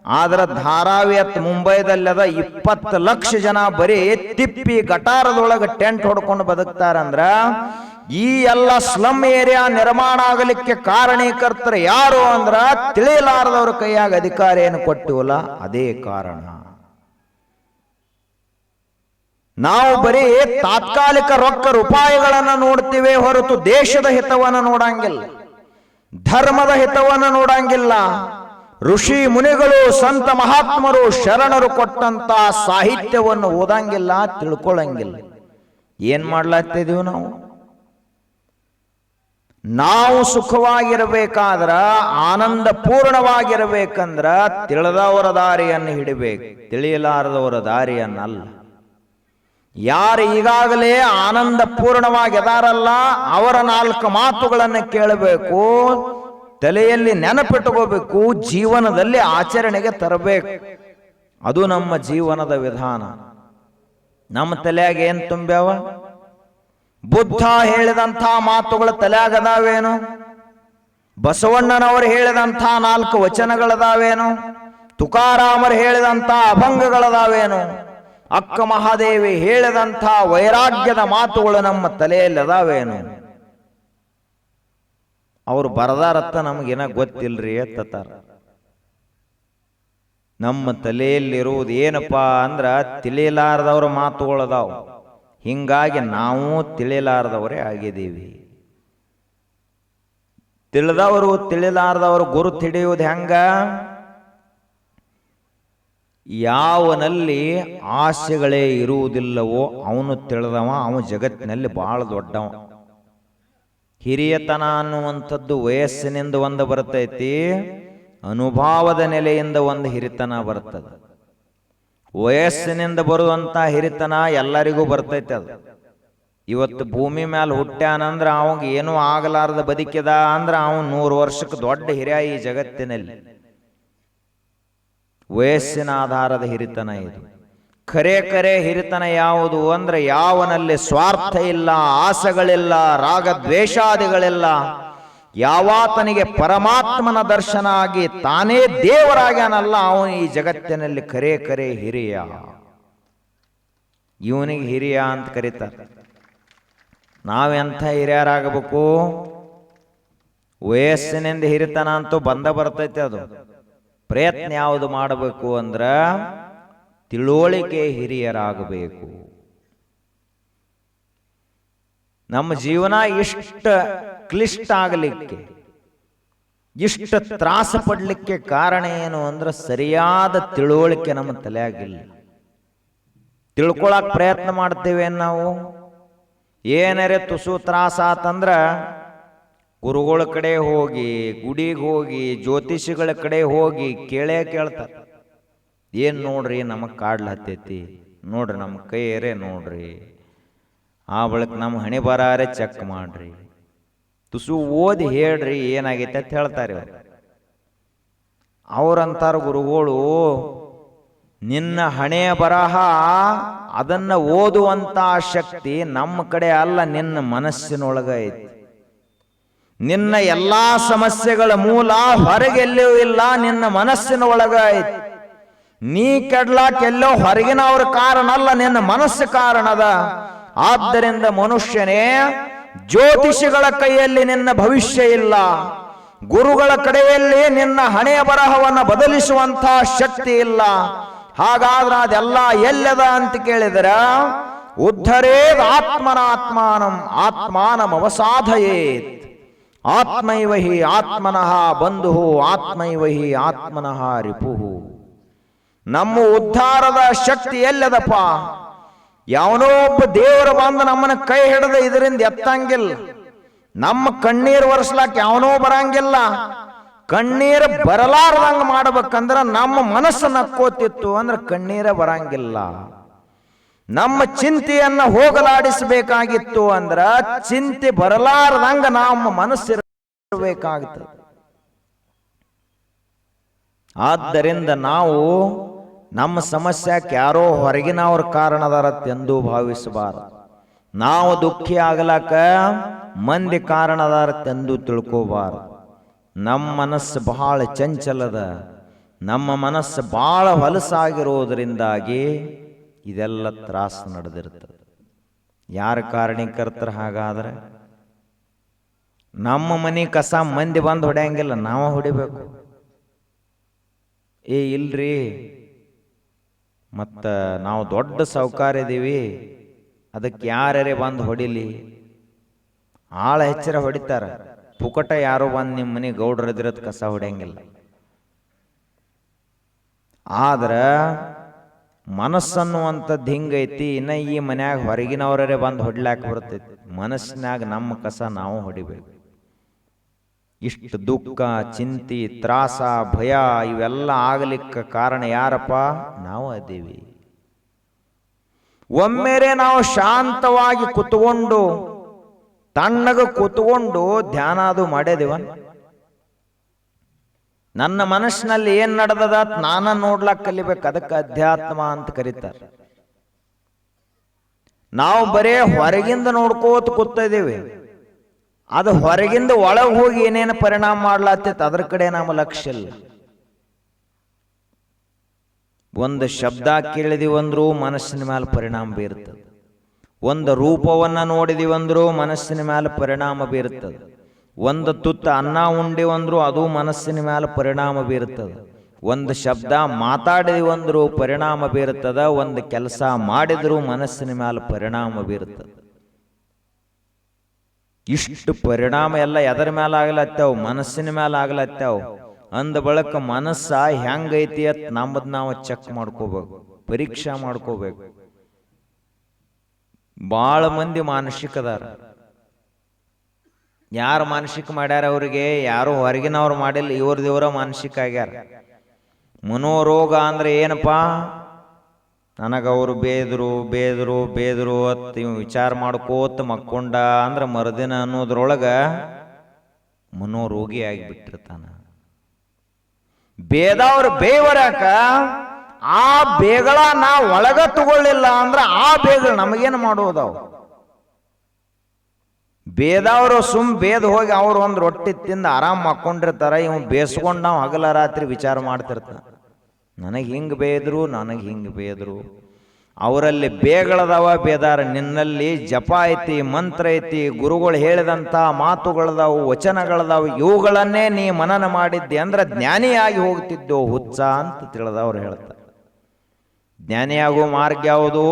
ಆದ್ರ ಧಾರಾವಿ ಅತ್ ಮುಂಬೈದಲ್ಲದ 20 ಲಕ್ಷ ಜನ ಬರೀ ತಿಪ್ಪಿ ಗಟಾರದೊಳಗೆ ಟೆಂಟ್ ಹೊಡ್ಕೊಂಡು ಬದುಕ್ತಾರಂದ್ರ ಈ ಎಲ್ಲ ಸ್ಲಮ್ ಏರಿಯಾ ನಿರ್ಮಾಣ ಆಗಲಿಕ್ಕೆ ಕಾರಣೀಕರ್ತರು ಯಾರು ಅಂದ್ರ ತಿಳಿಲಾರದವ್ರ ಕೈಯಾಗ ಅಧಿಕಾರ ಏನು ಕೊಟ್ಟಿವಲ್ಲ ಅದೇ ಕಾರಣ. ನಾವು ಬರೀ ತಾತ್ಕಾಲಿಕ ರೊಕ್ಕ ರೂಪಾಯಿಗಳನ್ನ ನೋಡ್ತೀವಿ ಹೊರತು ದೇಶದ ಹಿತವನ್ನು ನೋಡಂಗಿಲ್ಲ, ಧರ್ಮದ ಹಿತವನ್ನು ನೋಡಂಗಿಲ್ಲ. ಋಷಿ ಮುನಿಗಳು ಸಂತ ಮಹಾತ್ಮರು ಶರಣರು ಕೊಟ್ಟಂತ ಸಾಹಿತ್ಯವನ್ನು ಓದಂಗಿಲ್ಲ, ತಿಳ್ಕೊಳ್ಳಂಗಿಲ್ಲ. ಏನ್ ಮಾಡ್ಲಾಗ್ತಿದೀವಿ ನಾವು ಸುಖವಾಗಿರಬೇಕಾದ್ರ, ಆನಂದ ಪೂರ್ಣವಾಗಿರಬೇಕಂದ್ರ ತಿಳಿದವರ ದಾರಿಯನ್ನು ಹಿಡಿಬೇಕು, ತಿಳಿಯಲಾರದವರ ದಾರಿಯನ್ನಲ್ಲ. ಯಾರು ಈಗಾಗಲೇ ಆನಂದ ಪೂರ್ಣವಾಗಿ ಅದಾರಲ್ಲ ಅವರ 4 ಮಾತುಗಳನ್ನು ಕೇಳಬೇಕು, ತಲೆಯಲ್ಲಿ ನೆನಪಿಟ್ಟುಕೋಬೇಕು, ಜೀವನದಲ್ಲಿ ಆಚರಣೆಗೆ ತರಬೇಕು. ಅದು ನಮ್ಮ ಜೀವನದ ವಿಧಾನ. ನಮ್ಮ ತಲೆಯಾಗ ಏನ್ ತುಂಬ್ಯಾವ? ಬುದ್ಧ ಹೇಳಿದಂಥ ಮಾತುಗಳ ತಲೆಯಾಗದಾವೇನು? ಬಸವಣ್ಣನವರು ಹೇಳಿದಂಥ 4 ವಚನಗಳದಾವೇನು? ತುಕಾರಾಮರು ಹೇಳಿದಂಥ ಅಭಂಗಗಳದಾವೇನು? ಅಕ್ಕ ಮಹಾದೇವಿ ಹೇಳಿದಂಥ ವೈರಾಗ್ಯದ ಮಾತುಗಳು ನಮ್ಮ ತಲೆಯಲ್ಲಿ ಅದಾವೇನು? ಅವರು ಬರದಾರತ್ತ ನಮಗೇನ ಗೊತ್ತಿಲ್ರಿ ಎತ್ತಾರ. ನಮ್ಮ ತಲೆಯಲ್ಲಿರುವುದು ಏನಪ್ಪಾ ಅಂದ್ರ ತಿಳಿಲಾರದವ್ರ ಮಾತುಗಳದಾವು. ಹಿಂಗಾಗಿ ನಾವು ತಿಳಿಲಾರದವರೇ ಆಗಿದ್ದೀವಿ. ತಿಳಿದವರು ತಿಳಿಲಾರದವರು ಗುರುತು ಹಿಡಿಯುವುದು ಹೆಂಗ? ಯಾವನಲ್ಲಿ ಆಸೆಗಳೇ ಇರುವುದಿಲ್ಲವೋ ಅವನು ತಿಳಿದವ, ಅವನು ಜಗತ್ತಿನಲ್ಲಿ ಬಹಳ ದೊಡ್ಡವ. ಹಿರಿಯತನ ಅನ್ನುವಂಥದ್ದು ವಯಸ್ಸಿನಿಂದ ಒಂದು ಬರ್ತೈತಿ, ಅನುಭವದ ನೆಲೆಯಿಂದ ಒಂದು ಹಿರಿತನ ಬರ್ತದೆ. ವಯಸ್ಸಿನಿಂದ ಬರುವಂತ ಹಿರಿತನ ಎಲ್ಲರಿಗೂ ಬರ್ತೈತಿ. ಅದು ಇವತ್ತು ಭೂಮಿ ಮೇಲೆ ಹುಟ್ಟ್ಯಾನಂದ್ರ ಅವಾಗ ಏನೂ ಆಗಲಾರ್ದ ಬದುಕಿದ ಅಂದ್ರ ಅವನು 100 ವರ್ಷಕ್ಕೆ ದೊಡ್ಡ ಹಿರಿಯ ಈ ಜಗತ್ತಿನಲ್ಲಿ. ವಯಸ್ಸಿನ ಆಧಾರದ ಹಿರಿತನ ಇದು. ಖರೆ ಹಿರಿತನ ಯಾವುದು ಅಂದ್ರೆ ಯಾವನಲ್ಲಿ ಸ್ವಾರ್ಥ ಇಲ್ಲ, ಆಸೆಗಳಿಲ್ಲ, ರಾಗದ್ವೇಷಾದಿಗಳಿಲ್ಲ, ಯಾವಾತನಿಗೆ ಪರಮಾತ್ಮನ ದರ್ಶನ ಆಗಿ ತಾನೇ ದೇವರಾಗ್ಯಾನಲ್ಲ ಅವನು ಈ ಜಗತ್ತಿನಲ್ಲಿ ಖರೆ ಹಿರಿಯ. ಇವನಿಗೆ ಹಿರಿಯ ಅಂತ ಕರೀತಾರೆ. ನಾವೆಂಥ ಹಿರಿಯರಾಗಬೇಕು? ವಯಸ್ಸಿನಿಂದ ಹಿರಿತನ ಅಂತೂ ಬರ್ತೈತೆ. ಅದು ಪ್ರಯತ್ನ ಯಾವುದು ಮಾಡಬೇಕು ಅಂದ್ರ ತಿಳುವಳಿಕೆ ಹಿರಿಯರಾಗಬೇಕು. ನಮ್ಮ ಜೀವನ ಇಷ್ಟ ಕ್ಲಿಷ್ಟ ಆಗಲಿಕ್ಕೆ, ಇಷ್ಟ ತ್ರಾಸ ಪಡ್ಲಿಕ್ಕೆ ಕಾರಣ ಏನು ಅಂದ್ರೆ ಸರಿಯಾದ ತಿಳುವಳಿಕೆ ನಮ್ಮ ತಲೆಯಾಗಿಲ್ಲ. ತಿಳ್ಕೊಳಕ್ ಪ್ರಯತ್ನ ಮಾಡ್ತೇವೆ ನಾವು. ಏನರೇ ತುಸು ತ್ರಾಸ ಆತಂದ್ರ ಗುರುಗಳ ಕಡೆ ಹೋಗಿ, ಗುಡಿಗೆ ಹೋಗಿ, ಜ್ಯೋತಿಷಿಗಳ ಕಡೆ ಹೋಗಿ ಕೇಳ್ತಾರೆ. ಏನ್ ನೋಡ್ರಿ ನಮಗ್ ಕಾಡ್ಲತ್ತೈತಿ, ನೋಡ್ರಿ ನಮ್ಮ ಕೈಯರೇ ನೋಡ್ರಿ, ಆ ಬಳಿಕ ನಮ್ಮ ಹಣೆ ಬರಾರೆ ಚೆಕ್ ಮಾಡ್ರಿ, ತುಸು ಓದಿ ಹೇಳ್ರಿ ಏನಾಗೈತೆ ಅಂತ ಹೇಳ್ತಾರೆ. ಅವ್ರಂತಾರ ಗುರುಗಳು, ನಿನ್ನ ಹಣೆಯ ಬರಹ ಅದನ್ನ ಓದುವಂತ ಶಕ್ತಿ ನಮ್ಮ ಕಡೆ ಅಲ್ಲ, ನಿನ್ನ ಮನಸ್ಸಿನೊಳಗ ಐತಿ. ನಿನ್ನ ಎಲ್ಲಾ ಸಮಸ್ಯೆಗಳ ಮೂಲ ಹೊರಗೆಲ್ಲೂ ಇಲ್ಲ, ನಿನ್ನ ಮನಸ್ಸಿನ ಒಳಗ ಐತಿ. ನೀ ಕೆಡ್ಲಾಕ್ ಎಲ್ಲೋ ಹೊರಗಿನವ್ರ ಕಾರಣ ಅಲ್ಲ, ನಿನ್ನ ಮನಸ್ಸು ಕಾರಣದ. ಆದ್ದರಿಂದ ಮನುಷ್ಯನೇ, ಜ್ಯೋತಿಷಿಗಳ ಕೈಯಲ್ಲಿ ನಿನ್ನ ಭವಿಷ್ಯ ಇಲ್ಲ, ಗುರುಗಳ ಕಡೆಯಲ್ಲಿ ನಿನ್ನ ಹಣೆಯ ಬರಹವನ್ನು ಬದಲಿಸುವಂತ ಶಕ್ತಿ ಇಲ್ಲ. ಹಾಗಾದ್ರೆ ಅದೆಲ್ಲ ಎಲ್ಲದ ಅಂತ ಕೇಳಿದರ, ಉದ್ಧರೇದ್ ಆತ್ಮನಾತ್ಮಾನಂ ಆತ್ಮಾನಂ ಅವಸಾಧಯೇತ್, ಆತ್ಮೈವ ಹಿ ಆತ್ಮನಃ ಬಂಧು ಆತ್ಮೈವ ಹಿ ಆತ್ಮನಃ ರಿಪುಹು. ನಮ್ಮ ಉದ್ಧಾರದ ಶಕ್ತಿ ಎಲ್ಲದಪ್ಪ? ಯಾವನೋ ಒಬ್ಬ ದೇವರು ಬಂದು ನಮ್ಮನ್ನ ಕೈ ಹಿಡಿದ ಇದರಿಂದ ಎತ್ತಂಗಿಲ್ಲ. ನಮ್ಮ ಕಣ್ಣೀರು ಒರೆಸ್ಲಾಕ ಯಾವನೋ ಬರಂಗಿಲ್ಲ. ಕಣ್ಣೀರು ಬರಲಾರ್ದಂಗ ಮಾಡ್ಬೇಕಂದ್ರ ನಮ್ಮ ಮನಸ್ಸು ನಕ್ಕೋತಿತ್ತು ಅಂದ್ರೆ ಕಣ್ಣೀರ ಬರಂಗಿಲ್ಲ. ನಮ್ಮ ಚಿಂತೆಯನ್ನ ಹೋಗಲಾಡಿಸಬೇಕಾಗಿತ್ತು ಅಂದ್ರ ಚಿಂತೆ ಬರಲಾರ್ದಂಗ ನಮ್ಮ ಮನಸ್ಸಿರಬೇಕಾಗ್ತದೆ. ಆದ್ದರಿಂದ ನಾವು ನಮ್ಮ ಸಮಸ್ಯೆಕ್ಕೆ ಯಾರೋ ಹೊರಗಿನವ್ರ ಕಾರಣದಾರತ್ತೆಂದೂ ಭಾವಿಸಬಾರದು. ನಾವು ದುಃಖಿ ಆಗಲಕ್ಕ ಮಂದಿ ಕಾರಣದಾರತ್ತೆಂದೂ ತಿಳ್ಕೋಬಾರದು. ನಮ್ಮ ಮನಸ್ಸು ಬಹಳ ಚಂಚಲದ. ನಮ್ಮ ಮನಸ್ಸು ಭಾಳ ಹೊಲಸಾಗಿರೋದ್ರಿಂದಾಗಿ ಇದೆಲ್ಲ ತ್ರಾಸ ನಡೆದಿರ್ತದೆ. ಯಾರ ಕಾರಣೀಕರ್ತರು? ಹಾಗಾದ್ರೆ ನಮ್ಮ ಮನೆ ಕಸ ಮಂದಿ ಬಂದು ಹೊಡೆಯಂಗಿಲ್ಲ, ನಾವು ಹೊಡಿಬೇಕು. ಇಲ್ರಿ, ಮತ್ತು ನಾವು ದೊಡ್ಡ ಸಾಹುಕಾರ ಇದೀವಿ, ಅದಕ್ಕೆ ಯಾರೇ ಬಂದು ಹೊಡಿಲಿ. ಆಳ ಹೆಚ್ಚರ ಹೊಡಿತಾರ, ಪುಕಟ ಯಾರೋ ಬಂದು ನಿಮ್ಮ ಮನೆ ಗೌಡ್ರದಿರೋದು ಕಸ ಹೊಡೆಯಂಗಿಲ್ಲ. ಆದ್ರೆ ಮನಸ್ಸನ್ನುವಂಥದ್ದು ಹಿಂಗೈತಿ. ಇನ್ನು ಈ ಮನ್ಯಾಗ ಹೊರಗಿನವರೇ ಬಂದು ಹೊಡ್ಲಾಕ ಬರ್ತೈತಿ. ಮನಸ್ಸಿನಾಗ ನಮ್ಮ ಕಸ ನಾವು ಹೊಡಿಬೇಕು. ಇಷ್ಟು ದುಃಖ, ಚಿಂತೆ, ತ್ರಾಸ, ಭಯ ಇವೆಲ್ಲ ಆಗಲಿಕ್ಕೆ ಕಾರಣ ಯಾರಪ್ಪ? ನಾವು ಅದೇವಿ. ಒಮ್ಮೆರೆ ನಾವು ಶಾಂತವಾಗಿ ಕುತ್ಕೊಂಡು, ತಣ್ಣಗ ಕುತ್ಕೊಂಡು ಧ್ಯಾನ ಅದು ಮಾಡ್ಯದಿವ. ನನ್ನ ಮನಸ್ಸಿನಲ್ಲಿ ಏನ್ ನಡೆದದ ನಾನ ನೋಡ್ಲಾಕ್ ಕಲಿಬೇಕು. ಅದಕ್ಕೆ ಅಧ್ಯಾತ್ಮ ಅಂತ ಕರೀತಾರೆ. ನಾವು ಬರೇ ಹೊರಗಿಂದ ನೋಡ್ಕೋತ ಕೂತಿದ್ದೀವಿ. ಅದು ಹೊರಗಿಂದ ಒಳಗೆ ಹೋಗಿ ಏನೇನು ಪರಿಣಾಮ ಮಾಡ್ಲಾತ್ತೈತೆ ಅದ್ರ ಕಡೆ ನಮ್ಮ ಲಕ್ಷ್ಯ ಇಲ್ಲ. ಒಂದು ಶಬ್ದ ಕೇಳಿದಿವಂದ್ರೂ ಮನಸ್ಸಿನ ಮೇಲೆ ಪರಿಣಾಮ ಬೀರ್ತದೆ. ಒಂದು ರೂಪವನ್ನ ನೋಡಿದಿವಂದ್ರೂ ಮನಸ್ಸಿನ ಮೇಲೆ ಪರಿಣಾಮ ಬೀರ್ತದೆ. ಒಂದು ತುತ್ತ ಅನ್ನ ಉಂಡಿವಂದ್ರೂ ಅದು ಮನಸ್ಸಿನ ಮೇಲೆ ಪರಿಣಾಮ ಬೀರ್ತದೆ. ಒಂದು ಶಬ್ದ ಮಾತಾಡಿದಿವಂದ್ರೂ ಪರಿಣಾಮ ಬೀರ್ತದ. ಒಂದು ಕೆಲಸ ಮಾಡಿದ್ರೂ ಮನಸ್ಸಿನ ಮೇಲೆ ಪರಿಣಾಮ ಬೀರ್ತದೆ. ಇಷ್ಟು ಪರಿಣಾಮ ಎಲ್ಲ ಎದರ ಮೇಲೆ ಆಗ್ಲತ್ತಾವ? ಮನಸ್ಸಿನ ಮೇಲೆ ಆಗ್ಲತ್ತಾವ. ಅಂದ ಬಳಕ ಮನಸ್ಸ ಹೆಂಗೈತಿ ಅಂತ ನಮ್ಮದು ನಾವು ಚೆಕ್ ಮಾಡ್ಕೋಬೇಕು, ಪರೀಕ್ಷಾ ಮಾಡ್ಕೋಬೇಕು. ಭಾಳ ಮಂದಿ ಮಾನಸಿಕದಾರ. ಯಾರು ಮಾನಸಿಕ ಮಾಡ್ಯಾರ? ಅವ್ರಿಗೆ ಯಾರು ಹೊರಗಿನವ್ರು ಮಾಡಿಲ್ಲ, ಇವ್ರ ಮಾನಸಿಕ ಆಗ್ಯಾರ. ಮನೋರೋಗ ಅಂದ್ರೆ ಏನಪ್ಪಾ? ನನಗವರು ಬೇದರು ಬೇದರು ಬೇದರು ಅತ್ ವಿಚಾರ ಮಾಡ್ಕೋತ ಮಕ್ಕೊಂಡ ಅಂದ್ರೆ ಮರುದಿನ ಅನ್ನೋದ್ರೊಳಗ ಮನೋರೋಗಿ ಆಗಿಬಿಟ್ಟಿರ್ತಾನ. ಬೇದವ್ರು ಬೇವರಾಕ ಆ ಬೇಗಳ ನಾವು ಒಳಗ ತಗೊಳ್ಳಿಲ್ಲ ಅಂದ್ರೆ ಆ ಬೇಗಳು ನಮಗೇನು ಮಾಡೋದವು? ಬೇದವರು ಬೇದ ಹೋಗಿ ಅವ್ರು ಒಂದು ರೊಟ್ಟಿ ತಿಂದು ಆರಾಮ್ ಮಾಡ್ಕೊಂಡಿರ್ತಾರ. ಇವ್ ಬೇಸ್ಕೊಂಡು ನಾವು ಹಗಲ ರಾತ್ರಿ ವಿಚಾರ ಮಾಡ್ತಿರ್ತಾನ. ನನಗೆ ಹಿಂಗೆ ಬೇದ್ರು, ನನಗೆ ಹಿಂಗೆ ಬೇದ್ರು. ಅವರಲ್ಲಿ ಬೇಗಳದವ ಬೇದಾರ. ನಿನ್ನಲ್ಲಿ ಜಪ ಐತಿ, ಮಂತ್ರ ಐತಿ, ಗುರುಗಳು ಹೇಳಿದಂಥ ಮಾತುಗಳದಾವು, ವಚನಗಳದಾವು. ಇವುಗಳನ್ನೇ ನೀ ಮನನ ಮಾಡಿದ್ದೆ ಅಂದ್ರೆ ಜ್ಞಾನಿಯಾಗಿ ಹೋಗ್ತಿದ್ದೋ ಹುಚ್ಚ ಅಂತ ತಿಳಿದವ್ರು ಹೇಳ್ತಾರೆ. ಜ್ಞಾನಿಯಾಗೋ ಮಾರ್ಗ ಯಾವುದು?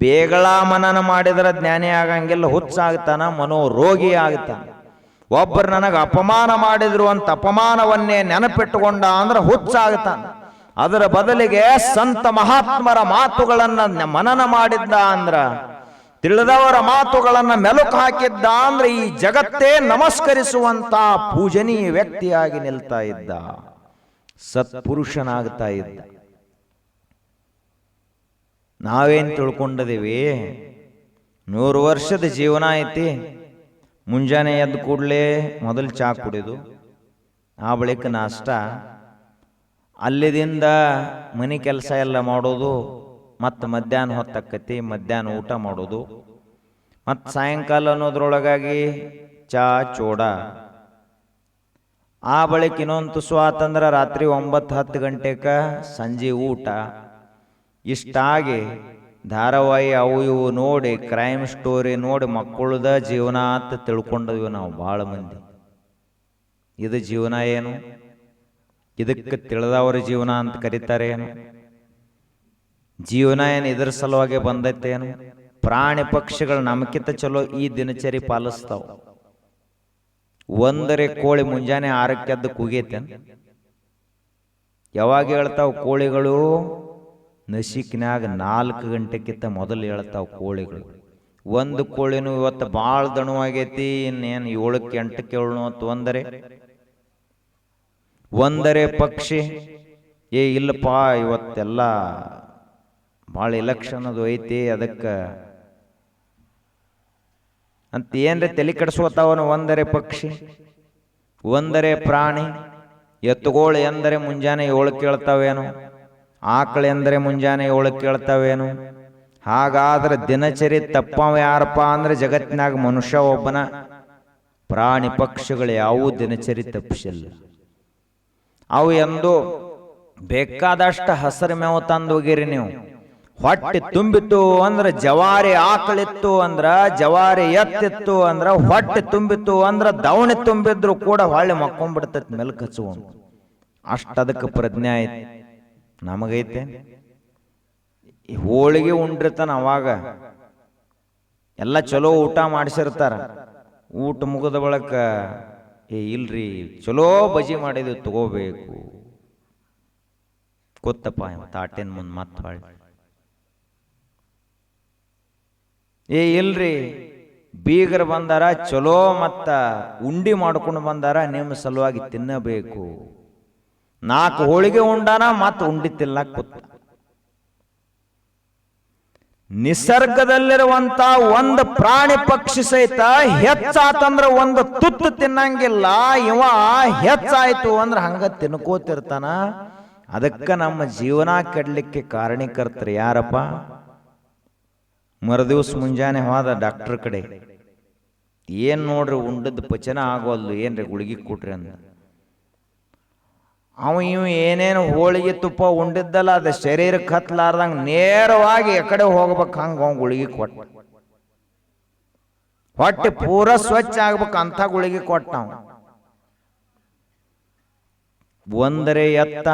ಬೇಗಳ ಮನನ ಮಾಡಿದ್ರೆ ಜ್ಞಾನಿ ಆಗಂಗಿಲ್ಲ, ಹುಚ್ಚಾಗ್ತಾನ, ಮನೋರೋಗಿ ಆಗ್ತಾನ. ಒಬ್ಬರು ನನಗೆ ಅಪಮಾನ ಮಾಡಿದ್ರು ಅಂತ ಅಪಮಾನವನ್ನೇ ನೆನಪಿಟ್ಟುಕೊಂಡ ಅಂದ್ರೆ ಹುಚ್ಚಾಗ್ತಾನ. ಅದರ ಬದಲಿಗೆ ಸಂತ ಮಹಾತ್ಮರ ಮಾತುಗಳನ್ನ ಮನನ ಮಾಡಿದ್ದ ಅಂದ್ರ, ತಿಳಿದವರ ಮಾತುಗಳನ್ನ ಮೆಲುಕು ಹಾಕಿದ್ದ ಅಂದ್ರೆ ಈ ಜಗತ್ತೇ ನಮಸ್ಕರಿಸುವಂತ ಪೂಜನೀಯ ವ್ಯಕ್ತಿಯಾಗಿ ನಿಲ್ತಾ ಇದ್ದ, ಸತ್ಪುರುಷನಾಗ್ತಾ ಇದ್ದ. ನಾವೇನ್ ತಿಳ್ಕೊಂಡಿದೀವಿ? 100 ವರ್ಷದ ಜೀವನ ಐತಿ. ಮುಂಜಾನೆ ಎದ್ದು ಕೂಡಲೇ ಮೊದಲು ಚಾ ಕುಡಿದು, ಆ ಬಳಿಕ ನಾಷ್ಟ, ಅಲ್ಲಿದಿಂದ ಮನೆ ಕೆಲಸ ಎಲ್ಲ ಮಾಡೋದು, ಮತ್ತು ಮಧ್ಯಾಹ್ನ ಹೊತ್ತಕ್ಕತಿ ಮಧ್ಯಾಹ್ನ ಊಟ ಮಾಡೋದು, ಮತ್ತು ಸಾಯಂಕಾಲ ಅನ್ನೋದ್ರೊಳಗಾಗಿ ಚಾ ಚೋಡ, ಆ ಬಳಿಕ ಇನ್ನೊಂದು ತುಸುವಾತಂದ್ರೆ ರಾತ್ರಿ 9-10 ಗಂಟೆಗೆ ಸಂಜೆ ಊಟ. ಇಷ್ಟಾಗಿ ಧಾರಾವಾಹಿ ಅವು ಇವು ನೋಡಿ, ಕ್ರೈಮ್ ಸ್ಟೋರಿ ನೋಡಿ ಮಕ್ಕಳದ ಜೀವನ ಅಂತ ತಿಳ್ಕೊಂಡಿದ್ವಿ ನಾವು ಭಾಳ ಮಂದಿ. ಇದು ಜೀವನ ಏನು? ಇದಕ್ಕೆ ತಿಳಿದವರ ಜೀವನ ಅಂತ ಕರೀತಾರೆ ಏನು? ಜೀವನ ಏನು ಇದ್ರ ಸಲುವಾಗಿ ಬಂದೈತೇನು? ಪ್ರಾಣಿ ಪಕ್ಷಿಗಳು ನಮಕಿಂತ ಚಲೋ ಈ ದಿನಚರಿ ಪಾಲಿಸ್ತಾವ. ಒಂದರೆ ಕೋಳಿ ಮುಂಜಾನೆ 6ಕ್ಕೆ ಎದ್ದು ಕೂಗೈತೇನು? ಯಾವಾಗ ಹೇಳ್ತಾವ ಕೋಳಿಗಳು? ನಸಿಕಿನಾಗ 4 ಗಂಟೆಕ್ಕಿಂತ ಮೊದಲು ಹೇಳ್ತಾವ ಕೋಳಿಗಳು. ಒಂದು ಕೋಳಿನೂ ಇವತ್ತು ಭಾಳ ದಣವಾಗೈತಿ, ಇನ್ನೇನು 7ಕ್ಕೆ 8ಕ್ಕೆ ಹೇಳೋಣ ಅಂತ ಒಂದರೆ ಪಕ್ಷಿ ಇಲ್ಲಪ್ಪ ಇವತ್ತೆಲ್ಲ ಭಾಳ ಎಲೆಕ್ಷನ್ ಅದು ಐತಿ ಅದಕ್ಕೆ ಅಂತ ಏನ್ರಿ ತಲೆ ಕೆಡಿಸ್ಕೋತಾವನು ಒಂದರೆ ಪಕ್ಷಿ, ಒಂದರೆ ಪ್ರಾಣಿ. ಎತ್ತುಗೋಳು ಎಂದರೆ ಮುಂಜಾನೆ 7ಕ್ಕೆ ಹೇಳ್ತಾವೇನು? ಆಕಳು ಎಂದರೆ ಮುಂಜಾನೆ 7ಕ್ಕೆ ಹೇಳ್ತಾವೇನು? ಹಾಗಾದ್ರೆ ದಿನಚರಿ ತಪ್ಪವ ಯಾರಪ್ಪ ಅಂದ್ರೆ ಜಗತ್ತಿನಾಗ ಮನುಷ್ಯ ಒಬ್ಬನ. ಪ್ರಾಣಿ ಪಕ್ಷಿಗಳು ಯಾವುವು ದಿನಚರಿ ತಪ್ಪಿಸಿಲ್ಲ. ಅವು ಎಂದು ಬೇಕಾದಷ್ಟು ಹಸಿರು ಮೇವು ತಂದು ಹೋಗಿರಿ ನೀವು. ಹೊಟ್ಟೆ ತುಂಬಿತ್ತು ಅಂದ್ರ, ಜವಾರಿ ಆಕಳಿತ್ತು ಅಂದ್ರ, ಜವಾರಿ ಎತ್ತಿತ್ತು ಅಂದ್ರ, ಹೊಟ್ಟೆ ತುಂಬಿತ್ತು ಅಂದ್ರ, ದವಣಿ ತುಂಬಿದ್ರು ಕೂಡ ಹೊಳ್ಳಿ ಮಕ್ಕೊಂಡ್ಬಿಡ್ತೈತಿ ಮೆಲ್ಕ್ ಹಚ್ಕೊಂಡು. ಅಷ್ಟದಕ್ಕೆ ಪ್ರಜ್ಞೆ ಐತಿ. ನಮಗೈತೆ ಹೋಳಿಗೆ ಉಂಡಿರ್ತಾನ, ಅವಾಗ ಎಲ್ಲ ಚಲೋ ಊಟ ಮಾಡಿಸಿರ್ತಾರ. ಊಟ ಮುಗಿದ ಬಳಿಕ ಇಲ್ರಿ ಚಲೋ ಬಜಿ ಮಾಡಿದ್ವಿ ತಗೋಬೇಕು, ಗೊತ್ತಪ್ಪ ತಾಟಿನ ಮುಂದೆ ಮತ್ತೆ ಹೊಳ್ಳಿ ಇಲ್ರಿ ಬೀಗರು ಬಂದಾರ ಚಲೋ ಮತ್ತ ಉಂಡಿ ಮಾಡ್ಕೊಂಡು ಬಂದಾರ, ನಿಮ್ಮ ಸಲುವಾಗಿ ತಿನ್ನಬೇಕು. 4 ಹೋಳಿಗೆ ಉಂಡಾನ ಮತ್ತೆ ಉಂಡಿ ತಿನ್ನಕ್ ಕೂತ. ನಿಸರ್ಗದಲ್ಲಿರುವಂತ ಒಂದು ಪ್ರಾಣಿ ಪಕ್ಷಿ ಸಹಿತ ಹೆಚ್ಚಾತಂದ್ರ ಒಂದು ತುತ್ತು ತಿನ್ನಂಗಿಲ್ಲ. ಇವ ಹೆಚ್ಚಾಯ್ತು ಅಂದ್ರ ಹಂಗ ತಿನ್ಕೋತಿರ್ತಾನ. ಅದಕ್ಕ ನಮ್ಮ ಜೀವನ ಕೆಡ್ಲಿಕ್ಕೆ ಕಾರಣೀಕರ್ತರು ಯಾರಪ್ಪ? ಮರುದಿವ್ಸ ಮುಂಜಾನೆ ಹೋದ ಡಾಕ್ಟರ್ ಕಡೆ. ಏನ್ ನೋಡ್ರಿ ಉಂಡದ್ದು ಪಚನ ಆಗೋಲ್ದು, ಏನ್ರಿ ಗುಳಿಗೆ ಕೊಟ್ರಿ ಅಂದ. ಇವು ಏನೇನು ಹೋಳಿಗೆ ತುಪ್ಪ ಉಂಡಿದ್ದಲ್ಲ ಅದ ಶರೀರಕ್ಕೆ ಹತ್ಲಾರ್ದಂಗ ನೇರವಾಗಿ ಎಕಡೆ ಹೋಗ್ಬೇಕು ಹಂಗ ಅವ್ ಗುಳಿಗೆ ಕೊಟ್ಟ. ಹೊಟ್ಟೆ ಪೂರ ಸ್ವಚ್ಛ ಆಗ್ಬೇಕು ಅಂತ ಗುಳಿಗೆ ಕೊಟ್ಟ. ನಾವು ಒಂದರೆ ಎತ್ತ,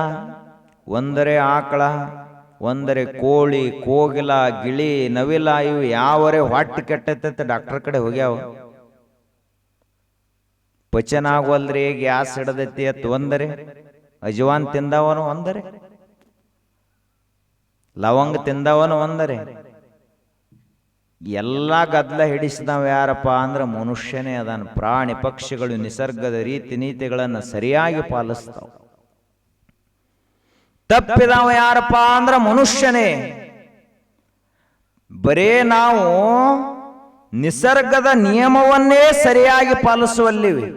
ಒಂದರೆ ಆಕಳ, ಒಂದರೆ ಕೋಳಿ, ಕೋಗಿಲ, ಗಿಳಿ, ನವಿಲ, ಇವು ಯಾವರೇ ಹೊಟ್ಟೆ ಕೆಟ್ಟೈತೆ ಡಾಕ್ಟರ್ ಕಡೆ ಹೋಗ್ಯಾವ. ಪಚನ ಆಗೋಲ್ರಿ, ಗ್ಯಾಸ್ ಹಿಡದೈತಿ ಅತ್ ಒಂದರೆ, ಅಜವಾನ್ ತಿಂದವನು ಒಂದರೆ, ಲವಂಗ ತಿಂದವನು ಒಂದರೆ. ಎಲ್ಲ ಗದ್ದಲ ಹಿಡಿಸಿದವ ಯಾರಪ್ಪ ಅಂದ್ರೆ ಮನುಷ್ಯನೇ ಅದಾನ. ಪ್ರಾಣಿ ಪಕ್ಷಿಗಳು ನಿಸರ್ಗದ ರೀತಿ ನೀತಿಗಳನ್ನು ಸರಿಯಾಗಿ ಪಾಲಿಸ್ತಾವ. ತಪ್ಪಿದವ ಯಾರಪ್ಪ ಅಂದ್ರೆ ಮನುಷ್ಯನೇ. ಬರೇ ನಾವು ನಿಸರ್ಗದ ನಿಯಮವನ್ನೇ ಸರಿಯಾಗಿ ಪಾಲಿಸುವಲ್ಲಿವಿ.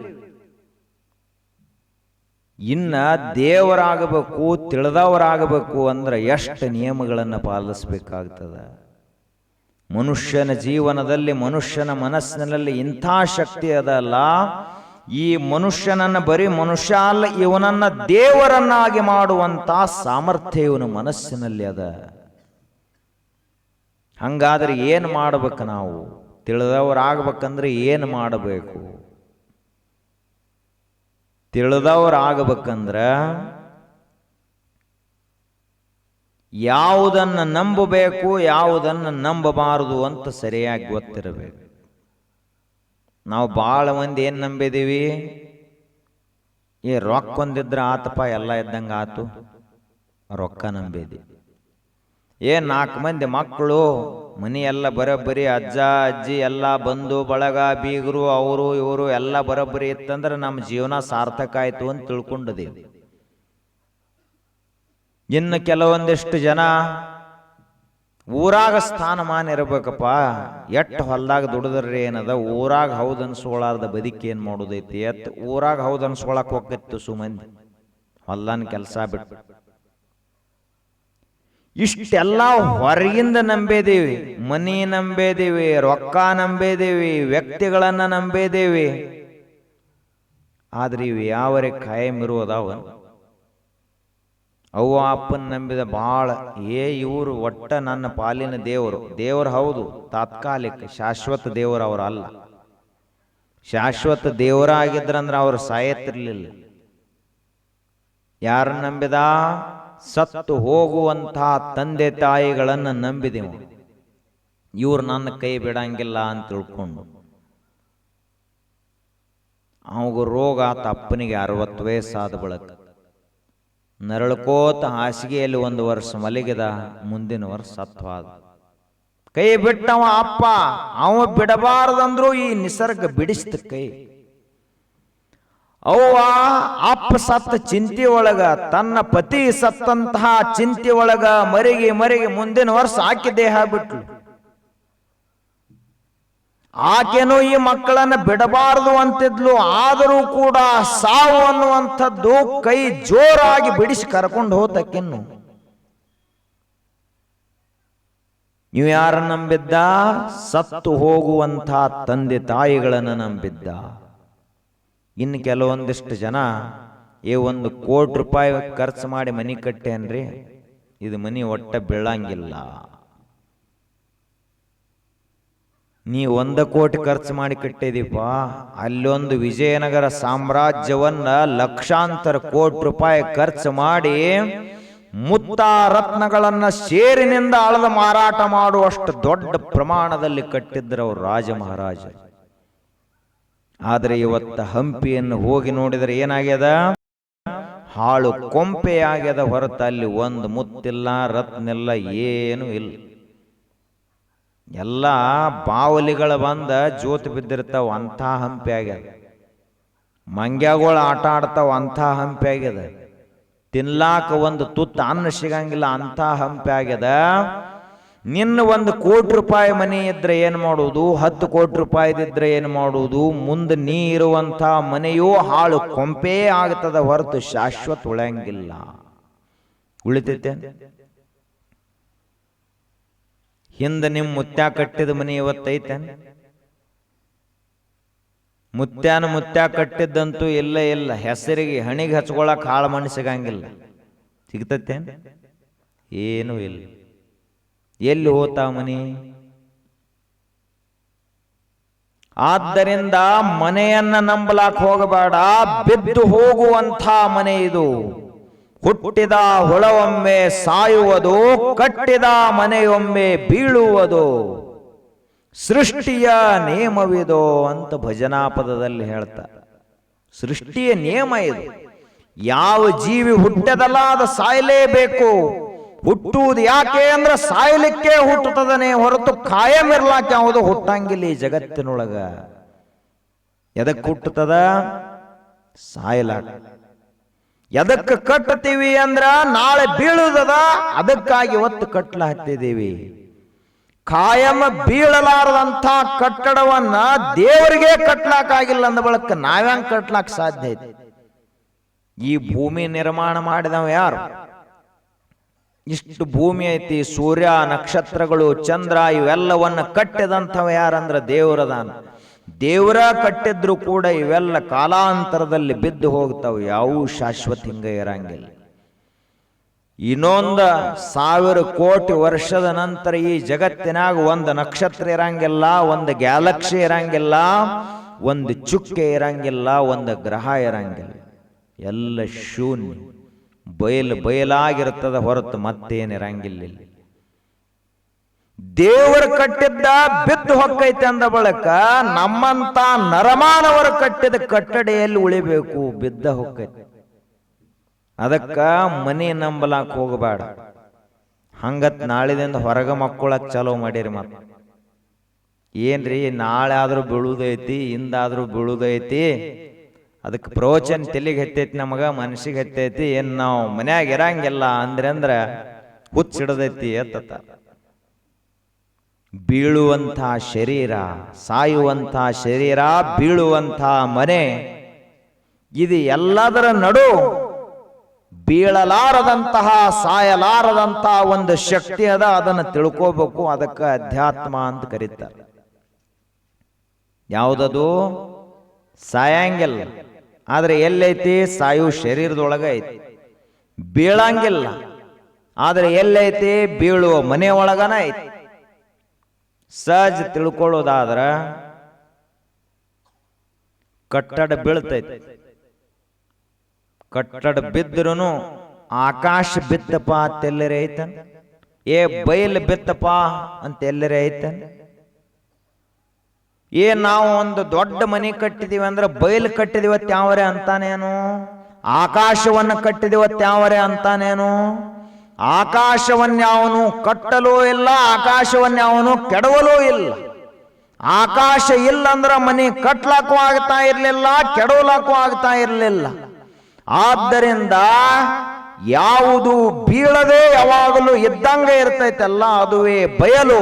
ಇನ್ನ ದೇವರಾಗಬೇಕು, ತಿಳಿದವರಾಗಬೇಕು ಅಂದ್ರೆ ಎಷ್ಟು ನಿಯಮಗಳನ್ನು ಪಾಲಿಸಬೇಕಾಗ್ತದ. ಮನುಷ್ಯನ ಜೀವನದಲ್ಲಿ, ಮನುಷ್ಯನ ಮನಸ್ಸಿನಲ್ಲಿ ಇಂಥ ಶಕ್ತಿ ಅದಲ್ಲ. ಈ ಮನುಷ್ಯನನ್ನ ಬರೀ ಮನುಷ್ಯ ಅಲ್ಲ, ಇವನನ್ನ ದೇವರನ್ನಾಗಿ ಮಾಡುವಂತ ಸಾಮರ್ಥ್ಯ ಇವನ ಮನಸ್ಸಿನಲ್ಲಿ ಅದ. ಹಂಗಾದ್ರೆ ಏನು ಮಾಡ್ಬೇಕು? ನಾವು ತಿಳಿದವರಾಗಬೇಕಂದ್ರೆ ಏನು ಮಾಡಬೇಕು? ತಿಳಿದವರಾಗಬೇಕಂದ್ರ ಯಾವುದನ್ನು ನಂಬಬೇಕು, ಯಾವುದನ್ನು ನಂಬಬಾರದು ಅಂತ ಸರಿಯಾಗಿ ಗೊತ್ತಿರಬೇಕು. ನಾವು ಭಾಳ ಮಂದಿ ಏನು ನಂಬಿದೀವಿ? ರೊಕ್ಕ ಒಂದಿದ್ರೆ ಆತಪ್ಪ ಎಲ್ಲ ಇದ್ದಂಗೆ ಆತು, ರೊಕ್ಕ ನಂಬಿದಿ. 4 ಮಂದಿ ಮಕ್ಕಳು, ಮನಿ ಎಲ್ಲ ಬರೋಬ್ಬರಿ, ಅಜ್ಜ ಅಜ್ಜಿ ಎಲ್ಲ ಬಂಧು ಬಳಗ, ಬೀಗರು, ಅವರು ಇವರು ಎಲ್ಲ ಬರೋಬ್ಬರಿ ಇತ್ತಂದ್ರೆ ನಮ್ಮ ಜೀವನ ಸಾರ್ಥಕ ಆಯ್ತು ಅಂತ ತಿಳ್ಕೊಂಡಿದ್ದೀವಿ. ಇನ್ನು ಕೆಲವೊಂದಿಷ್ಟು ಜನ ಊರಾಗ ಸ್ಥಾನಮಾನ ಇರಬೇಕಪ್ಪ, ಎಟ್ಟು ಹೊಲ್ದಾಗ ದುಡಿದ್ರಿ ಏನದ, ಊರಾಗ ಹೌದು ಅನ್ಸ್ಕೊಳಾರ್ದ ಬದುಕಿ ಏನು ಮಾಡೋದೈತಿ, ಊರಾಗ ಹೌದು ಅನ್ಸ್ಕೊಳಕ್ ಹೋಗ್ತಿತ್ತು ಸುಮಂದಿ ಹೊಲ್ದಾನ ಕೆಲಸ ಬಿಟ್ಟು. ಇಷ್ಟೆಲ್ಲ ಹೊರಗಿಂದ ನಂಬೇದೇವಿ. ಮನಿ ನಂಬೇದೇವಿ, ರೊಕ್ಕ ನಂಬೇದೇವಿ, ವ್ಯಕ್ತಿಗಳನ್ನ ನಂಬೇದೇವಿ. ಆದ್ರೆ ಇವು ಯಾವರೇ ಕಾಯಂ ಇರುವುದಾವ? ಅವ್ವ ಅಪ್ಪನ ನಂಬಿದ ಭಾಳ. ಇವರು ಒಟ್ಟ ನನ್ನ ಪಾಲಿನ ದೇವರು ಹೌದು, ತಾತ್ಕಾಲಿಕ, ಶಾಶ್ವತ ದೇವರು ಅವರು ಅಲ್ಲ. ಶಾಶ್ವತ ದೇವರಾಗಿದ್ರಂದ್ರೆ ಅವರು ಸಾಯತ್ತಿರ್ಲಿಲ್ಲ. ಯಾರನ್ನ ನಂಬಿದ? ಸತ್ತು ಹೋಗುವಂತಹ ತಂದೆ ತಾಯಿಗಳನ್ನು ನಂಬಿದೆವು. ಇವ್ರು ನನ್ನ ಕೈ ಬಿಡಂಗಿಲ್ಲ ಅಂತ ತಿಳ್ಕೊಂಡು ಅವಾಗ ರೋಗ ಆತ. ಅಪ್ಪನಿಗೆ 60 ವಯಸ್ಸಾದ ಬಳಿಕ ನರಳ್ಕೋತ ಹಾಸಿಗೆಯಲ್ಲಿ 1 ವರ್ಷ ಮಲಗಿದ. ಮುಂದಿನ ವರ್ಷ ಸತ್ವಾದ. ಕೈ ಬಿಟ್ಟವ ಅಪ್ಪ. ಅವ ಬಿಡಬಾರದಂದ್ರು ಈ ನಿಸರ್ಗ ಬಿಡಿಸ್ತ ಕೈ. ಅವ್ವ ಅಪ್ಪ ಸತ್ತ ಚಿಂತೆ ಒಳಗ, ತನ್ನ ಪತಿ ಸತ್ತಂತಹ ಚಿಂತೆ ಒಳಗ ಮರಿಗೆ ಮುಂದಿನ ವರ್ಷ ಆಕೆ ದೇಹ ಬಿಟ್ಲು. ಆಕೆನೂ ಈ ಮಕ್ಕಳನ್ನ ಬಿಡಬಾರದು ಅಂತಿದ್ಲು. ಆದರೂ ಕೂಡ ಸಾವು ಅನ್ನುವಂಥದ್ದು ಕೈ ಜೋರಾಗಿ ಬಿಡಿಸಿ ಕರ್ಕೊಂಡು ಹೋತಕ್ಕಿನ್ನು. ನೀವು ಯಾರನ್ನ ನಂಬಿದ್ದ? ಸತ್ತು ಹೋಗುವಂತಹ ತಂದೆ ತಾಯಿಗಳನ್ನು ನಂಬಿದ್ದ. ಇನ್ನು ಕೆಲವೊಂದಿಷ್ಟು ಜನ 1 ಕೋಟಿ ರೂಪಾಯಿ ಖರ್ಚು ಮಾಡಿ ಮನಿ ಕಟ್ಟೇನ್ರಿ, ಇದು ಮನಿ ಒಟ್ಟ ಬೀಳಂಗಿಲ್ಲ. ನೀ 1 ಕೋಟಿ ಖರ್ಚು ಮಾಡಿ ಕಟ್ಟಿದೀಪ, ಅಲ್ಲೊಂದು ವಿಜಯನಗರ ಸಾಮ್ರಾಜ್ಯವನ್ನ ಲಕ್ಷಾಂತರ ಕೋಟಿ ರೂಪಾಯಿ ಖರ್ಚು ಮಾಡಿ ಮುತ್ತ ರತ್ನಗಳನ್ನ ಸೇರಿನಿಂದ ಅಳದ ಮಾರಾಟ ಮಾಡುವಷ್ಟು ದೊಡ್ಡ ಪ್ರಮಾಣದಲ್ಲಿ ಕಟ್ಟಿದ್ರು ಅವರು ರಾಜ ಮಹಾರಾಜ. ಆದರೆ ಇವತ್ತು ಹಂಪಿಯನ್ನು ಹೋಗಿ ನೋಡಿದರೆ ಏನಾಗ್ಯದ? ಹಾಳು ಕೊಂಪೆ ಆಗ್ಯದ ಹೊರತು ಅಲ್ಲಿ ಒಂದು ಮುತ್ತಿಲ್ಲ, ರತ್ನಿಲ್ಲ, ಏನೂ ಇಲ್ಲ. ಎಲ್ಲ ಬಾವಲಿಗಳ ಬಂದ ಜೋತು ಬಿದ್ದಿರ್ತಾವ, ಅಂಥ ಹಂಪಿ ಆಗ್ಯದ. ಮಂಗ್ಯಾಗಳು ಆಟ ಆಡ್ತಾವ, ಅಂಥ ಹಂಪಿ ಆಗ್ಯದ. ತಿನ್ಲಾಕ ಒಂದು ತುತ್ತು ಅನ್ನ ಸಿಗಂಗಿಲ್ಲ, ಅಂಥ ಹಂಪಿ ಆಗ್ಯದ. ನಿನ್ನ 1 ಕೋಟಿ ರೂಪಾಯಿ ಮನೆ ಇದ್ರೆ ಏನು ಮಾಡುವುದು, 10 ಕೋಟಿ ರೂಪಾಯಿದಿದ್ರೆ ಏನು ಮಾಡುವುದು, ಮುಂದೆ ನೀ ಇರುವಂಥ ಮನೆಯೂ ಹಾಳು ಕೊಂಪೇ ಆಗ್ತದ ಹೊರತು ಶಾಶ್ವತ ಉಳಿಯಂಗಿಲ್ಲ. ಉಳಿತೈತೆ? ಹಿಂದೆ ನಿಮ್ಮ ಮುತ್ಯ ಕಟ್ಟಿದ ಮನೆ ಇವತ್ತೈತೆ? ಮುತ್ಯ ಕಟ್ಟಿದ್ದಂತೂ ಇಲ್ಲ ಇಲ್ಲ. ಹೆಸರಿಗೆ ಹಣಿಗೆ ಹಚ್ಕೊಳಕ್ ಹಾಳು ಮಣ್ಣು ಸಿಗಂಗಿಲ್ಲ. ಸಿಗ್ತೈತೆ? ಏನೂ ಇಲ್ಲ. ಎಲ್ಲಿ ಹೋತಾವ ಮನಿ? ಆದ್ದರಿಂದ ಮನೆಯನ್ನ ನಂಬಲಾಕ್ ಹೋಗಬೇಡ. ಬಿದ್ದು ಹೋಗುವಂಥ ಮನೆ ಇದು. ಹುಟ್ಟಿದ ಹುಳವೊಮ್ಮೆ ಸಾಯುವುದು, ಕಟ್ಟಿದ ಮನೆಯೊಮ್ಮೆ ಬೀಳುವುದು, ಸೃಷ್ಟಿಯ ನಿಯಮವಿದೋ ಅಂತ ಭಜನಾ ಪದದಲ್ಲಿ ಹೇಳ್ತಾರೆ. ಸೃಷ್ಟಿಯ ನಿಯಮ ಇದು. ಯಾವ ಜೀವಿ ಹುಟ್ಟದಲ್ಲ ಅದು ಸಾಯಲೇಬೇಕು. ಹುಟ್ಟುವುದು ಯಾಕೆ ಅಂದ್ರೆ ಸಾಯಲಿಕ್ಕೆ ಹುಟ್ಟುತ್ತದನೆ ಹೊರತು ಕಾಯಂ ಇರ್ಲಾಕ ಯಾವುದು ಹುಟ್ಟಂಗಿಲ್ಲ ಈ ಜಗತ್ತಿನೊಳಗ. ಎದಕ್ಕೆ ಹುಟ್ಟುತ್ತದ? ಸಾಯಲಾಕ. ಎದಕ್ಕೆ ಕಟ್ಟುತ್ತೀವಿ ಅಂದ್ರ ನಾಳೆ ಬೀಳುವುದದ, ಅದಕ್ಕಾಗಿ ಇವತ್ತು ಕಟ್ಲ ಹತ್ತಿದ್ದೀವಿ. ಕಾಯಂ ಬೀಳಲಾರದಂಥ ಕಟ್ಟಡವನ್ನ ದೇವರಿಗೆ ಕಟ್ಲಾಕಾಗಿಲ್ಲ ಅಂದ ಬಳಕ ನಾವ್ಯಾಂಗ ಕಟ್ಲಾಕ ಸಾಧ್ಯ ಐತಿ? ಈ ಭೂಮಿ ನಿರ್ಮಾಣ ಮಾಡಿದವ ಯಾರು? ಇಷ್ಟು ಭೂಮಿ ಐತಿ, ಸೂರ್ಯ, ನಕ್ಷತ್ರಗಳು, ಚಂದ್ರ ಇವೆಲ್ಲವನ್ನ ಕಟ್ಟಿದಂಥವ ಯಾರಂದ್ರ ದೇವರದಾನ. ದೇವರ ಕಟ್ಟಿದ್ರು ಕೂಡ ಇವೆಲ್ಲ ಕಾಲಾಂತರದಲ್ಲಿ ಬಿದ್ದು ಹೋಗ್ತಾವ, ಯಾವೂ ಶಾಶ್ವತ ಹಿಂಗ ಇರಂಗಿಲ್ಲ. ಇನ್ನೊಂದು 1000 ಕೋಟಿ ವರ್ಷದ ನಂತರ ಈ ಜಗತ್ತಿನಾಗ ಒಂದು ನಕ್ಷತ್ರ ಇರಂಗಿಲ್ಲ, ಒಂದು ಗ್ಯಾಲಕ್ಸಿ ಇರಂಗಿಲ್ಲ, ಒಂದು ಚುಕ್ಕೆ ಇರಂಗಿಲ್ಲ, ಒಂದು ಗ್ರಹ ಇರಂಗಿಲ್ಲ. ಎಲ್ಲ ಶೂನ್ಯ, ಬಯಲಾಗಿರ್ತದ ಹೊರತು ಮತ್ತೇನಿರಂಗಿಲ್ಲ. ದೇವರು ಕಟ್ಟಿದ್ದ ಬಿದ್ದು ಹೊಕ್ಕೈತೆ ಅಂದ ಬಳಕ ನಮ್ಮಂತ ನರಮಾನವರು ಕಟ್ಟಿದ ಕಟ್ಟಡೆಯಲ್ಲಿ ಉಳಿಬೇಕು, ಬಿದ್ದ ಹೊಕ್ಕೈತೆ. ಅದಕ್ಕ ಮನೆ ನಂಬಲಾಕ್ ಹೋಗಬೇಡ. ಹಂಗತ್ ನಾಳಿದಿಂದ ಹೊರಗ ಮಕ್ಕಳಕ್ ಚಾಲೋ ಮಾಡಿರಿ. ಮತ್ತ ಏನ್ರಿ, ನಾಳೆ ಆದ್ರೂ ಬೀಳುದೈತಿ, ಇಂದಾದ್ರೂ ಬೀಳುದೈತಿ, ಅದಕ್ಕೆ ಪ್ರವಚನ ತೆಲಿಗೆ ಹತ್ತೈತಿ, ನಮಗ ಮನಸ್ಸಿಗೆ ಹತ್ತೈತಿ, ಏನ್ ನಾವು ಮನ್ಯಾಗ ಇರಂಗಿಲ್ಲ ಅಂದ್ರ ಹುಚ್ಚಿಡದೈತಿ ಎತ್ತ. ಬೀಳುವಂಥ ಶರೀರ, ಸಾಯುವಂಥ ಶರೀರ, ಬೀಳುವಂಥ ಮನೆ, ಇದು ಎಲ್ಲದರ ನಡು ಬೀಳಲಾರದಂತಹ ಸಾಯಲಾರದಂತಹ ಒಂದು ಶಕ್ತಿ ಅದ. ಅದನ್ನು ತಿಳ್ಕೋಬೇಕು. ಅದಕ್ಕೆ ಅಧ್ಯಾತ್ಮ ಅಂತ ಕರೀತಾರೆ. ಯಾವುದದು? ಸಾಯಂಗಿಲ್ಲ, ಆದ್ರೆ ಎಲ್ಲೈತಿ? ಸಾಯು ಶರೀರದೊಳಗ ಐತಿ. ಬೀಳಂಗಿಲ್ಲ, ಆದ್ರೆ ಎಲ್ಲೈತಿ? ಬೀಳುವ ಮನೆ ಒಳಗನ ಐತಿ. ಸಹಜ ತಿಳ್ಕೊಳ್ಳೋದಾದ್ರ ಕಟ್ಟಡ ಬೀಳ್ತೈತಿ. ಕಟ್ಟಡ ಬಿದ್ದರೂ ಆಕಾಶ ಬಿತ್ತಪ್ಪ ಅಂತ ಎಲ್ಲರೇ ಐತನ್? ಬಯಲು ಬಿತ್ತಪ್ಪ ಅಂತ ಎಲ್ಲರೇ ಐತನ್? ನಾವು ಒಂದು ದೊಡ್ಡ ಮನೆ ಕಟ್ಟಿದೀವಿ ಅಂದ್ರೆ ಬಯಲು ಕಟ್ಟಿದಿವತ್ ಯಾವರೇ ಅಂತಾನೇನು? ಆಕಾಶವನ್ನು ಕಟ್ಟಿದಿವತ್ ಯಾವರೇ ಅಂತಾನೇನು? ಆಕಾಶವನ್ಯಾವನು ಕಟ್ಟಲೂ ಇಲ್ಲ, ಆಕಾಶವನ್ಯಾವನು ಕೆಡವಲೂ ಇಲ್ಲ. ಆಕಾಶ ಇಲ್ಲಂದ್ರ ಮನೆ ಕಟ್ಲಾಕು ಆಗ್ತಾ ಇರ್ಲಿಲ್ಲ, ಕೆಡವಲಾಕು ಆಗ್ತಾ ಇರ್ಲಿಲ್ಲ. ಆದ್ದರಿಂದ ಯಾವುದು ಬೀಳದೆ ಯಾವಾಗಲೂ ಇದ್ದಂಗ ಇರ್ತೈತಲ್ಲ, ಅದುವೇ ಬಯಲು.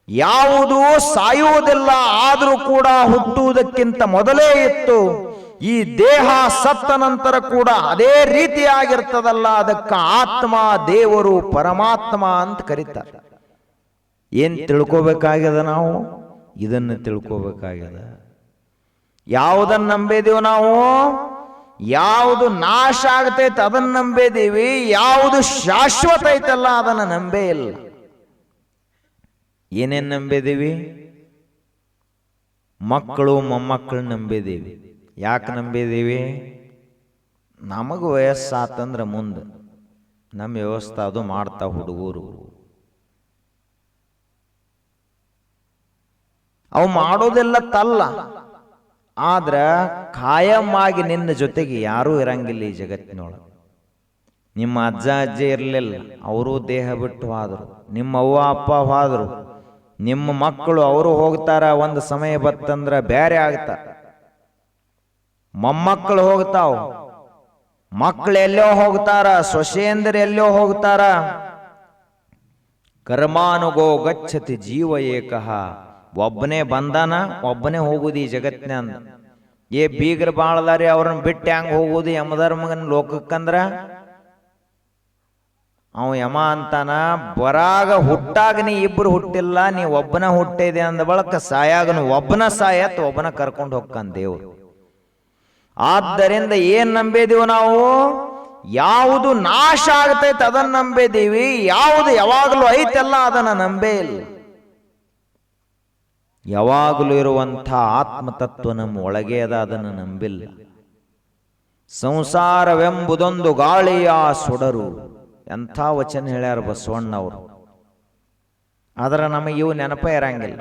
ಯಾವುದು ಸಾಯುವುದಿಲ್ಲ, ಆದರೂ ಕೂಡ ಹುಟ್ಟುವುದಕ್ಕಿಂತ ಮೊದಲೇ ಇತ್ತು. ಈ ದೇಹ ಸತ್ತ ನಂತರ ಕೂಡ ಅದೇ ರೀತಿಯಾಗಿರ್ತದಲ್ಲ, ಅದಕ್ಕೆ ಆತ್ಮ, ದೇವರು, ಪರಮಾತ್ಮ ಅಂತ ಕರೀತಾರೆ. ಏನ್ ತಿಳ್ಕೋಬೇಕಾಗ್ಯದ? ನಾವು ಇದನ್ನು ತಿಳ್ಕೋಬೇಕಾಗ್ಯದ. ಯಾವುದನ್ನು ನಂಬಿದೀವಿ ನಾವು? ಯಾವುದು ನಾಶ ಆಗ್ತೈತೆ ಅದನ್ನ ನಂಬೇದೀವಿ, ಯಾವುದು ಶಾಶ್ವತ ಐತಲ್ಲ ಅದನ್ನ ನಂಬೇ ಇಲ್ಲ. ಏನೇನ್ ನಂಬಿದೀವಿ? ಮಕ್ಕಳು ಮೊಮ್ಮಕ್ಕಳು ನಂಬಿದೀವಿ. ಯಾಕೆ ನಂಬಿದೀವಿ? ನಮಗೆ ವಯಸ್ಸಾತಂದ್ರೆ ಮುಂದೆ ನಮ್ಮ ವ್ಯವಸ್ಥೆ ಅದು ಮಾಡ್ತಾ ಹುಡುಗರು. ಅವು ಮಾಡೋದೆಲ್ಲ ತಲ್ಲ, ಆದ್ರ ಖಾಯಂ ಆಗಿ ನಿನ್ನ ಜೊತೆಗೆ ಯಾರೂ ಇರಂಗಿಲ್ಲ ಈ ಜಗತ್ತಿನೊಳಗೆ. ನಿಮ್ಮ ಅಜ್ಜ ಅಜ್ಜಿ ಇರಲಿಲ್ಲ, ಅವರು ದೇಹ ಬಿಟ್ಟು ಹೋದರು. ನಿಮ್ಮ ಅವ್ವ ಅಪ್ಪ ಹೋದರು. ನಿಮ್ಮ ಮಕ್ಕಳು ಅವರು ಹೋಗ್ತಾರ, ಒಂದು ಸಮಯ ಬತ್ತಂದ್ರ ಬೇರೆ ಆಗ್ತಾರ. ಮೊಮ್ಮಕ್ಕಳು ಹೋಗ್ತಾವ, ಮಕ್ಕಳು ಎಲ್ಲೋ ಹೋಗ್ತಾರ, ಸೊಸೆಯಂದ್ರ ಎಲ್ಲೋ ಹೋಗ್ತಾರ. ಕರ್ಮಾನುಗೋ ಗಚ್ಚತಿ ಜೀವ ಏಕಃ. ಒಬ್ಬನೇ ಬಂದಾನ, ಒಬ್ಬನೇ ಹೋಗುದು ಈ ಜಗತ್ತಿನ. ಏ ಬೀಗರ ಬಾಳದಾರಿ, ಅವ್ರನ್ನ ಬಿಟ್ಟು ಹೆಂಗ್ ಹೋಗುದು ಯಮಧರ್ಮಗನ ಲೋಕಕ್ಕಂದ್ರ? ಅವ ಯಮ ಅಂತಾನ, ಬರಾಗ ಹುಟ್ಟಾಗ ನೀ ಇಬ್ರು ಹುಟ್ಟಿಲ್ಲ, ನೀ ಒಬ್ಬನ ಹುಟ್ಟಿದೆ ಅಂದ ಬಳಕ ಸಾಯಾಗನು ಒಬ್ಬನ ಸಾಯತ್ ಒಬ್ಬನ ಕರ್ಕೊಂಡು ಹೋಗ್ತಾನ ದೇವ್ರು. ಆದ್ದರಿಂದ ಏನ್ ನಂಬಿದೀವಿ ನಾವು? ಯಾವುದು ನಾಶ ಆಗ್ತೈತೆ ಅದನ್ನ ನಂಬಿದೀವಿ, ಯಾವುದು ಯಾವಾಗಲೂ ಐತೆಲ್ಲ ಅದನ್ನ ನಂಬೇ ಇಲ್ಲ. ಯಾವಾಗಲೂ ಇರುವಂಥ ಆತ್ಮತತ್ವ ನಮ್ಮ ಒಳಗೆ ಅದ, ಅದನ್ನು ನಂಬಿಲ್ಲ. ಸಂಸಾರವೆಂಬುದೊಂದು ಗಾಳಿಯ ಸೊಡರು, ಎಂಥ ವಚನ ಹೇಳ್ಯಾರ ಬಸವಣ್ಣವರು. ಆದ್ರೆ ನಮಗೆ ಇವು ನೆನಪ ಇರಂಗಿಲ್ಲ.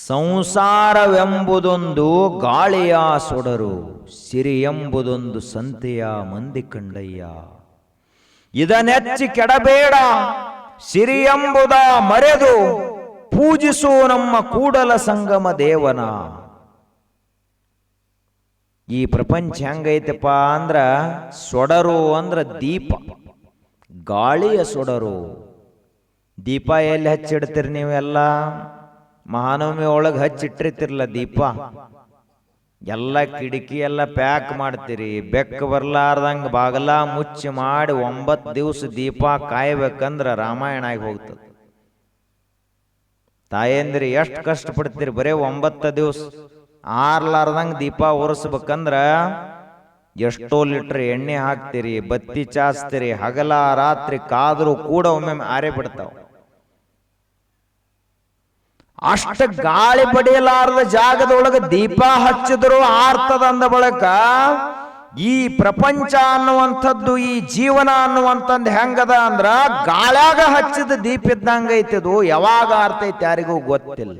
ಸಂಸಾರವೆಂಬುದೊಂದು ಗಾಳಿಯ ಸೊಡರು, ಸಿರಿ ಎಂಬುದೊಂದು ಸಂತೆಯ ಮಂದಿ ಕಂಡಯ್ಯ. ಇದನ್ನೆಚ್ಚಿ ಕೆಡಬೇಡ, ಸಿರಿ ಎಂಬುದ ಮರೆದು ಪೂಜಿಸು ನಮ್ಮ ಕೂಡಲ ಸಂಗಮ ದೇವನ. ಈ ಪ್ರಪಂಚ ಹೆಂಗೈತಪ್ಪ ಅಂದ್ರ, ಸೊಡರು ಅಂದ್ರ ದೀಪ, ಗಾಳಿಯ ಸೊಡರು. ದೀಪ ಎಲ್ಲಿ ಹಚ್ಚಿಡ್ತೀರಿ ನೀವೆಲ್ಲ? ಮಹಾನವಮಿ ಒಳಗೆ ಹಚ್ಚಿಟ್ಟಿರ್ತಿರ್ಲ ದೀಪ. ಎಲ್ಲ ಕಿಟಕಿ ಎಲ್ಲ ಪ್ಯಾಕ್ ಮಾಡ್ತೀರಿ, ಬೆಕ್ಕ ಬರ್ಲಾರ್ದಂಗ ಬಾಗಲ ಮುಚ್ಚಿ ಮಾಡಿ 9 ದಿವಸ ದೀಪ ಕಾಯ್ಬೇಕಂದ್ರ ರಾಮಾಯಣ ಆಗಿ ಹೋಗ್ತದೆ. ತಾಯಂದ್ರಿ ಎಷ್ಟು ಕಷ್ಟಪಡ್ತೀರಿ, ಬರೇ 9 ದಿವಸ ಆರ್ಲಾರ್ದಂಗ ದೀಪ ಉರಿಸ್ಬೇಕಂದ್ರ ಎಷ್ಟೋ ಲೀಟರ್ ಎಣ್ಣೆ ಹಾಕ್ತೀರಿ, ಬತ್ತಿ ಚಾಸ್ತೀರಿ, ಹಗಲ ರಾತ್ರಿ ಕಾದ್ರು ಕೂಡ ಒಮ್ಮೆ ಆರೇ ಬಿಡ್ತಾವ. ಅಷ್ಟ ಗಾಳಿ ಬಡಿಯಲಾರದ ಜಾಗದೊಳಗೆ ದೀಪ ಹಚ್ಚಿದ್ರು ಆರ್ತದ ಅಂದ ಬಳಕ ಈ ಪ್ರಪಂಚ ಅನ್ನುವಂಥದ್ದು, ಈ ಜೀವನ ಅನ್ನುವಂಥದ್ದು ಹೆಂಗದ ಅಂದ್ರ ಗಾಳ್ಯಾಗ ಹಚ್ಚಿದ ದೀಪ ಇದ್ದಂಗ ಐತಿದು. ಯಾವಾಗ ಆರ್ತೈತಿ ಯಾರಿಗೂ ಗೊತ್ತಿಲ್ಲ.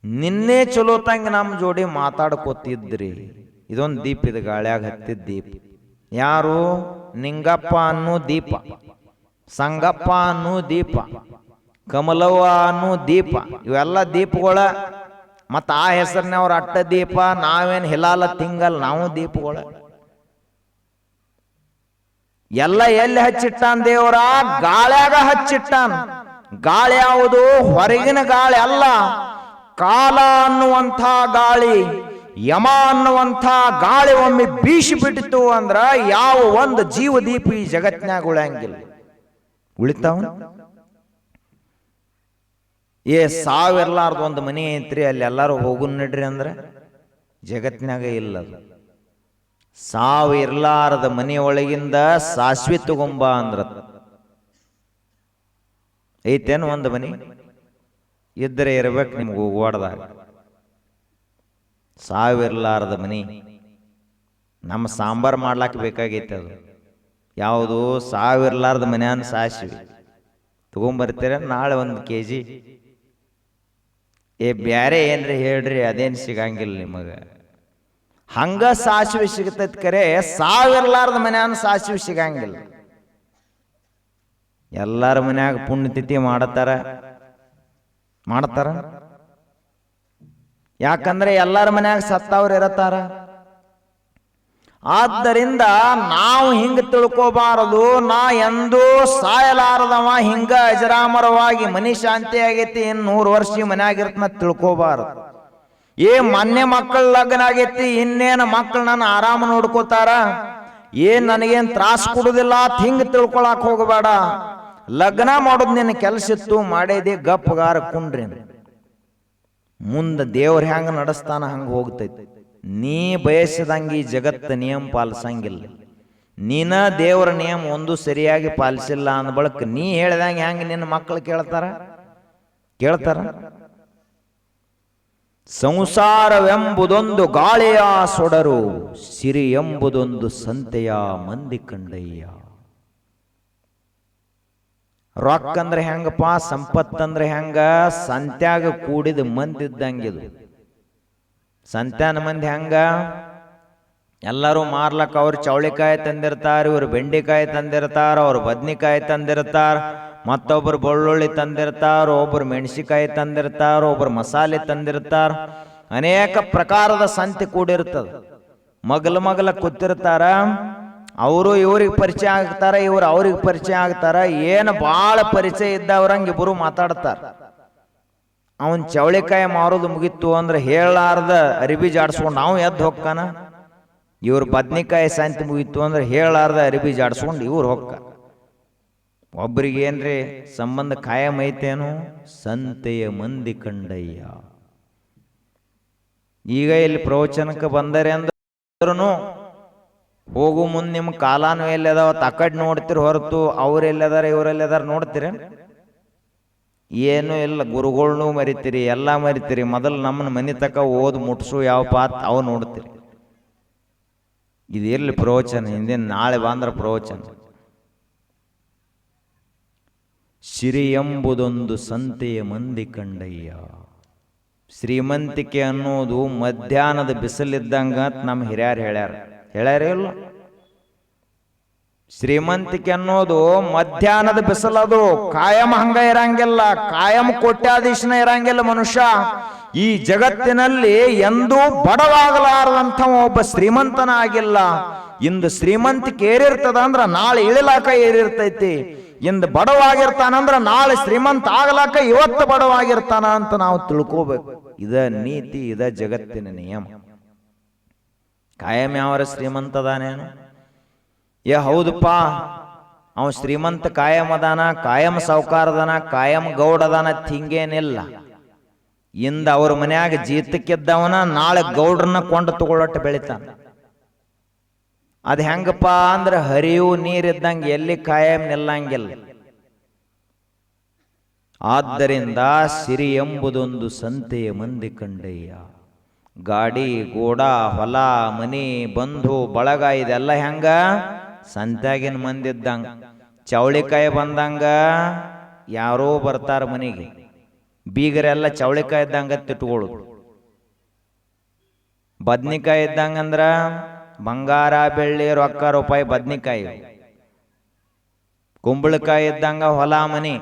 ನಿನ್ನೆ ಚಲೋ ತಂಗ ನಮ್ಮ ಜೋಡಿ ಮಾತಾಡ್ಕೋತಿದ್ರಿ, ಇದೊಂದು ದೀಪ, ಇದು ಗಾಳ್ಯಾಗ ಹತ್ತಿದ ದೀಪ. ಯಾರು? ನಿಂಗಪ್ಪ ಅನ್ನೋ ದೀಪ, ಸಂಗಪ್ಪ ಅನ್ನೋ ದೀಪ, ಕಮಲವ್ವ ಅನ್ನೋ ದೀಪ. ಇವೆಲ್ಲ ದೀಪಗಳ. ಮತ್ತ ಆ ಹೆಸರಿನವ್ರ ಅಟ್ಟ ದೀಪ, ನಾವೇನ್ ಹಿಲಾಲ ತಿಂಗಲ್, ನಾವು ದೀಪಗಳ. ಎಲ್ಲ ಎಲ್ಲಿ ಹಚ್ಚಿಟ್ಟಾನ ದೇವರ? ಗಾಳ್ಯಾಗ ಹಚ್ಚಿಟ್ಟಾನ. ಗಾಳಿ ಯಾವುದು? ಹೊರಗಿನ ಗಾಳಿ ಅಲ್ಲ, ಕಾಲ ಅನ್ನುವಂಥ ಗಾಳಿ, ಯಮ ಅನ್ನುವಂಥ ಗಾಳಿ ಒಮ್ಮೆ ಬೀಸಿ ಬಿಟ್ಟಿತು ಅಂದ್ರ ಯಾವ ಒಂದು ಜೀವ ದೀಪ ಈ ಜಗತ್ನ್ಯಾಗ ಉಳಿಯಂಗಿಲ್ಲ. ಉಳಿತಾವ? ಏ ಸಾವಿರ್ಲಾರ್ದ ಒಂದು ಮನೆ ಐತ್ರಿ, ಅಲ್ಲಿ ಎಲ್ಲಾರು ಹೋಗುನ್ ನಡ್ರಿ ಅಂದ್ರ ಜಗತ್ನ್ಯಾಗ ಇಲ್ಲ. ಸಾವು ಇರ್ಲಾರದ ಮನೆಯೊಳಗಿಂದ ಸಾಸ್ವಿ ತಗೊಂಬ ಅಂದ್ರ ಐತೇನು ಒಂದು ಮನಿ? ಇದ್ರೆ ಇರ್ಬೇಕು ನಿಮ್ಗೆ ಓಡ್ದಾಗ. ಸಾವಿರ್ಲಾರದ ಮನಿ ನಮ್ಮ ಸಾಂಬಾರ್ ಮಾಡ್ಲಾಕ ಬೇಕಾಗೈತೆ. ಅದು ಯಾವುದು? ಸಾವಿರ್ಲಾರ್ದ ಮನ್ಯಾನ ಸಾಸ್ವಿ ತಗೊಂಬರ್ತೀರ ನಾಳೆ 1 kg. ಏ ಬ್ಯಾರೆ ಏನ್ರಿ ಹೇಳ್ರಿ, ಅದೇನು ಸಿಗಂಗಿಲ್ಲ ನಿಮಗ. ಹಂಗ ಸಾಸಿವೆ ಸಿಗತೈತಿ ಕರೆ, ಸಾವಿರ್ಲಾರ್ದ ಮನ್ಯಾನ ಸಾಸಿವೆ ಸಿಗಂಗಿಲ್ಲ. ಎಲ್ಲಾರ ಮನ್ಯಾಗ ಪುಣ್ಯತಿಥಿ ಮಾಡತಾರ. ಯಾಕಂದ್ರೆ ಎಲ್ಲಾರ ಮನ್ಯಾಗ ಸತ್ತವ್ರು ಇರತ್ತಾರ. ಆದ್ದರಿಂದ ನಾವು ಹಿಂಗ ತಿಳ್ಕೋಬಾರದು, ನಾ ಎಂದೂ ಸಾಯಲಾರದವ, ಹಿಂಗ ಅಜರಾಮರವಾಗಿ ಮನಿ ಶಾಂತಿ ಆಗೈತಿ, 100 ವರ್ಷ ಮನ್ಯಾಗಿರ್ತನ ತಿಳ್ಕೋಬಾರದು. ಮೊನ್ನೆ ಮಕ್ಕಳ ಲಗ್ನ ಆಗೈತಿ, ಇನ್ನೇನು ಮಕ್ಕಳು ನನ್ನ ಆರಾಮ ನೋಡ್ಕೋತಾರ, ನನಗೇನ್ ತ್ರಾಸ ಕೊಡುದಿಲ್ಲ ಅಂತ ಹಿಂಗ ತಿಳ್ಕೊಳಕ್ ಹೋಗಬೇಡ. ಲಗ್ನ ಮಾಡೋದು ನಿನ್ನ ಕೆಲಸ ಇತ್ತು, ಮಾಡೇದಿ, ಗಪ್ಪಗಾರ ಕುಂಡ್ರಿ. ಮುಂದೆ ದೇವ್ರ ಹೆಂಗೆ ನಡೆಸ್ತಾನ ಹಂಗೆ ಹೋಗ್ತೈತಿ. ನೀ ಬಯಸಿದಂಗೆ ಈ ಜಗತ್ತು ನಿಯಮ ಪಾಲಿಸಂಗಿಲ್ಲ. ನೀನ ದೇವರ ನಿಯಮ ಒಂದು ಸರಿಯಾಗಿ ಪಾಲಿಸಿಲ್ಲ ಅಂದ ಬಳಕ ನೀ ಹೇಳ್ದಂಗೆ ಹೆಂಗೆ ನಿನ್ನ ಮಕ್ಕಳು ಕೇಳ್ತಾರ? ಸಂಸಾರವೆಂಬುದೊಂದು ಗಾಳಿಯ ಸೊಡರು, ಸಿರಿ ಎಂಬುದೊಂದು ಸಂತೆಯ ಮಂದಿ ಕಂಡಯ್ಯ. ರೊಕ್ಕ ಅಂದ್ರೆ ಹೆಂಗಪ್ಪ, ಸಂಪತ್ತಂದ್ರೆ ಹೆಂಗ, ಸಂತ್ಯಾಗ ಕೂಡಿದ ಮಂದಿ ಇದ್ದಂಗಿದು. ಸಂತ್ಯಾನ ಮಂದಿ ಹೆಂಗ, ಎಲ್ಲರೂ ಮಾರ್ಲಕ್ಕ ಅವ್ರು ಚೌಳಿಕಾಯಿ ತಂದಿರ್ತಾರ, ಇವ್ರು ಬೆಂಡಿಕಾಯಿ ತಂದಿರ್ತಾರ, ಅವ್ರು ಬದ್ನಿಕಾಯಿ ತಂದಿರ್ತಾರ, ಮತ್ತೊಬ್ಬರು ಬೆಳ್ಳುಳ್ಳಿ ತಂದಿರ್ತಾರ, ಒಬ್ಬರು ಮೆಣಸಿಕಾಯಿ ತಂದಿರ್ತಾರ, ಒಬ್ಬರು ಮಸಾಲೆ ತಂದಿರ್ತಾರ. ಅನೇಕ ಪ್ರಕಾರದ ಸಂತೆ ಕೂಡಿರ್ತದ. ಮಗಲ ಕೂತಿರ್ತಾರ. ಅವರು ಇವ್ರಿಗೆ ಪರಿಚಯ ಆಗ್ತಾರ, ಇವ್ರು ಅವ್ರಿಗೆ ಪರಿಚಯ ಆಗ್ತಾರ. ಏನು ಭಾಳ ಪರಿಚಯ ಇದ್ದವ್ರಂಗೆ ಇಬ್ಬರು ಮಾತಾಡ್ತಾರ. ಅವನ್ ಚೌಳಿಕಾಯಿ ಮಾರೋದು ಮುಗಿತ್ತು ಅಂದ್ರೆ ಹೇಳಾರ್ದ ಅರಿಬಿ ಜಾಡ್ಸ್ಕೊಂಡು ಅವ ಎದ್ದು ಹೊಕ್ಕಾನ. ಇವ್ರ ಬದ್ನಿಕಾಯಿ ಸಂತೆ ಮುಗಿತ್ತು ಅಂದ್ರೆ ಹೇಳಾರ್ದ ಅರಿಬಿ ಜಾಡ್ಸ್ಕೊಂಡು ಇವ್ರು ಹೊಕ್ಕ. ಒಬ್ರಿಗೆ ಏನ್ರಿ ಸಂಬಂಧ ಕಾಯಂ ಐತೇನು? ಸಂತೆಯ ಮಂದಿ ಕಂಡಯ್ಯ. ಈಗ ಇಲ್ಲಿ ಪ್ರವಚನಕ್ಕೆ ಬಂದರೆ ಅಂದ್ರೂ ಹೋಗು ಮುಂದೆ ನಿಮ್ಮ ಕಾಲಾನು ಎಲ್ಲದಾವ ತಕಡ್ ನೋಡ್ತಿರ್ ಹೊರತು ಅವ್ರೆಲ್ಲದಾರ ಇವರೆಲ್ಲದಾರ ನೋಡ್ತೀರ? ಏನೂ ಇಲ್ಲ. ಗುರುಗಳ್ನೂ ಮರಿತೀರಿ, ಎಲ್ಲ ಮರಿತೀರಿ. ಮೊದಲು ನಮ್ಮನ್ನ ಮನೆ ತಕ ಓದ್ ಮುಟ್ಸು ಯಾವ ಪಾತ್ ಅವು ನೋಡ್ತೀರಿ. ಇದಿರ್ಲಿ ಪ್ರವಚನ, ಹಿಂದಿನ ನಾಳೆ ಬಂದ್ರ ಪ್ರವಚನ. ಸಿರಿ ಎಂಬುದೊಂದು ಸಂತೆಯ ಮಂದಿ ಕಂಡಯ್ಯ. ಶ್ರೀಮಂತಿಕೆ ಅನ್ನೋದು ಮಧ್ಯಾಹ್ನದ ಬಿಸಿಲಿದ್ದಂಗ ನಮ್ಮ ಹಿರಿಯರು ಹೇಳ್ಯಾರ ಇಲ್ಲ? ಶ್ರೀಮಂತಿಕೆ ಅನ್ನೋದು ಮಧ್ಯಾಹ್ನದ ಬಿಸಿಲದು, ಕಾಯಂ ಹಂಗ ಇರಂಗಿಲ್ಲ. ಕಾಯಂ ಕೋಟ್ಯಾಧೀಶನ ಇರಂಗಿಲ್ಲ ಮನುಷ್ಯ. ಈ ಜಗತ್ತಿನಲ್ಲಿ ಎಂದೂ ಬಡವಾಗಲಾರದಂಥ ಒಬ್ಬ ಶ್ರೀಮಂತನ ಆಗಿಲ್ಲ. ಇಂದು ಶ್ರೀಮಂತಿಕೆ ಏರಿರ್ತದ ಅಂದ್ರ ನಾಳೆ ಇಳಿಲಾಕ ಏರಿರ್ತೈತಿ. ಇಂದು ಬಡವಾಗಿರ್ತಾನಂದ್ರ ನಾಳೆ ಶ್ರೀಮಂತ ಆಗ್ಲಾಕ ಇವತ್ತು ಬಡವಾಗಿರ್ತಾನ ಅಂತ ನಾವು ತಿಳ್ಕೋಬೇಕು. ಇದ ನೀತಿ, ಇದ ಜಗತ್ತಿನ ನಿಯಮ. ಕಾಯಂ ಯಾವರ ಶ್ರೀಮಂತದಾನೇನು? ಹೌದಪ್ಪ, ಅವ ಶ್ರೀಮಂತ ಕಾಯಂ ಅದಾನ, ಕಾಯಂ ಸಾವುಕಾರದಾನ, ಕಾಯಂ ಗೌಡದಾನ, ಹಿಂಗೇನಿಲ್ಲ. ಇಂದ ಅವ್ರ ಮನ್ಯಾಗ ಜೀತಕ್ಕಿದ್ದವನ ನಾಳೆ ಗೌಡ್ರನ್ನ ಕೊಂಡು ತಗೊಳ್ಳೋಟ್ಟು ಬೆಳಿತಾನ. ಅದ್ ಹೆಂಗಪ್ಪ ಅಂದ್ರೆ ಹರಿಯು ನೀರಿದ್ದಂಗೆ ಎಲ್ಲಿ ಕಾಯಂ ನಿಲ್ಲಂಗಿಲ್ಲ. ಆದ್ದರಿಂದ ಸಿರಿ ಎಂಬುದೊಂದು ಸಂತೆಯ ಮಂದಿ ಕಂಡಯ್ಯ. ಗಾಡಿ ಗೋಡ ಹೊಲ ಮನಿ ಬಂಧು ಬಳಗ ಇದೆಲ್ಲ ಹೆಂಗ ಸಂತ್ಯಾಗಿನ ಮಂದಿ ಇದ್ದಂಗ. ಚೌಳಿಕಾಯಿ ಬಂದಂಗ ಯಾರೋ ಬರ್ತಾರ ಮನಿಗೆ. ಬೀಗರೆಲ್ಲ ಚೌಳಿಕಾಯಿ ಇದ್ದಂಗ ತಿಟ್ಕೊಳ್ಳೋದು. ಬದ್ನಿಕಾಯಿ ಇದ್ದಂಗಂದ್ರ ಬಂಗಾರ ಬೆಳ್ಳಿ ರೊಕ್ಕ ರೂಪಾಯಿ ಬದ್ನಿಕಾಯಿ. ಕುಂಬಳಕಾಯಿ ಇದ್ದಂಗ ಹೊಲ ಮನಿ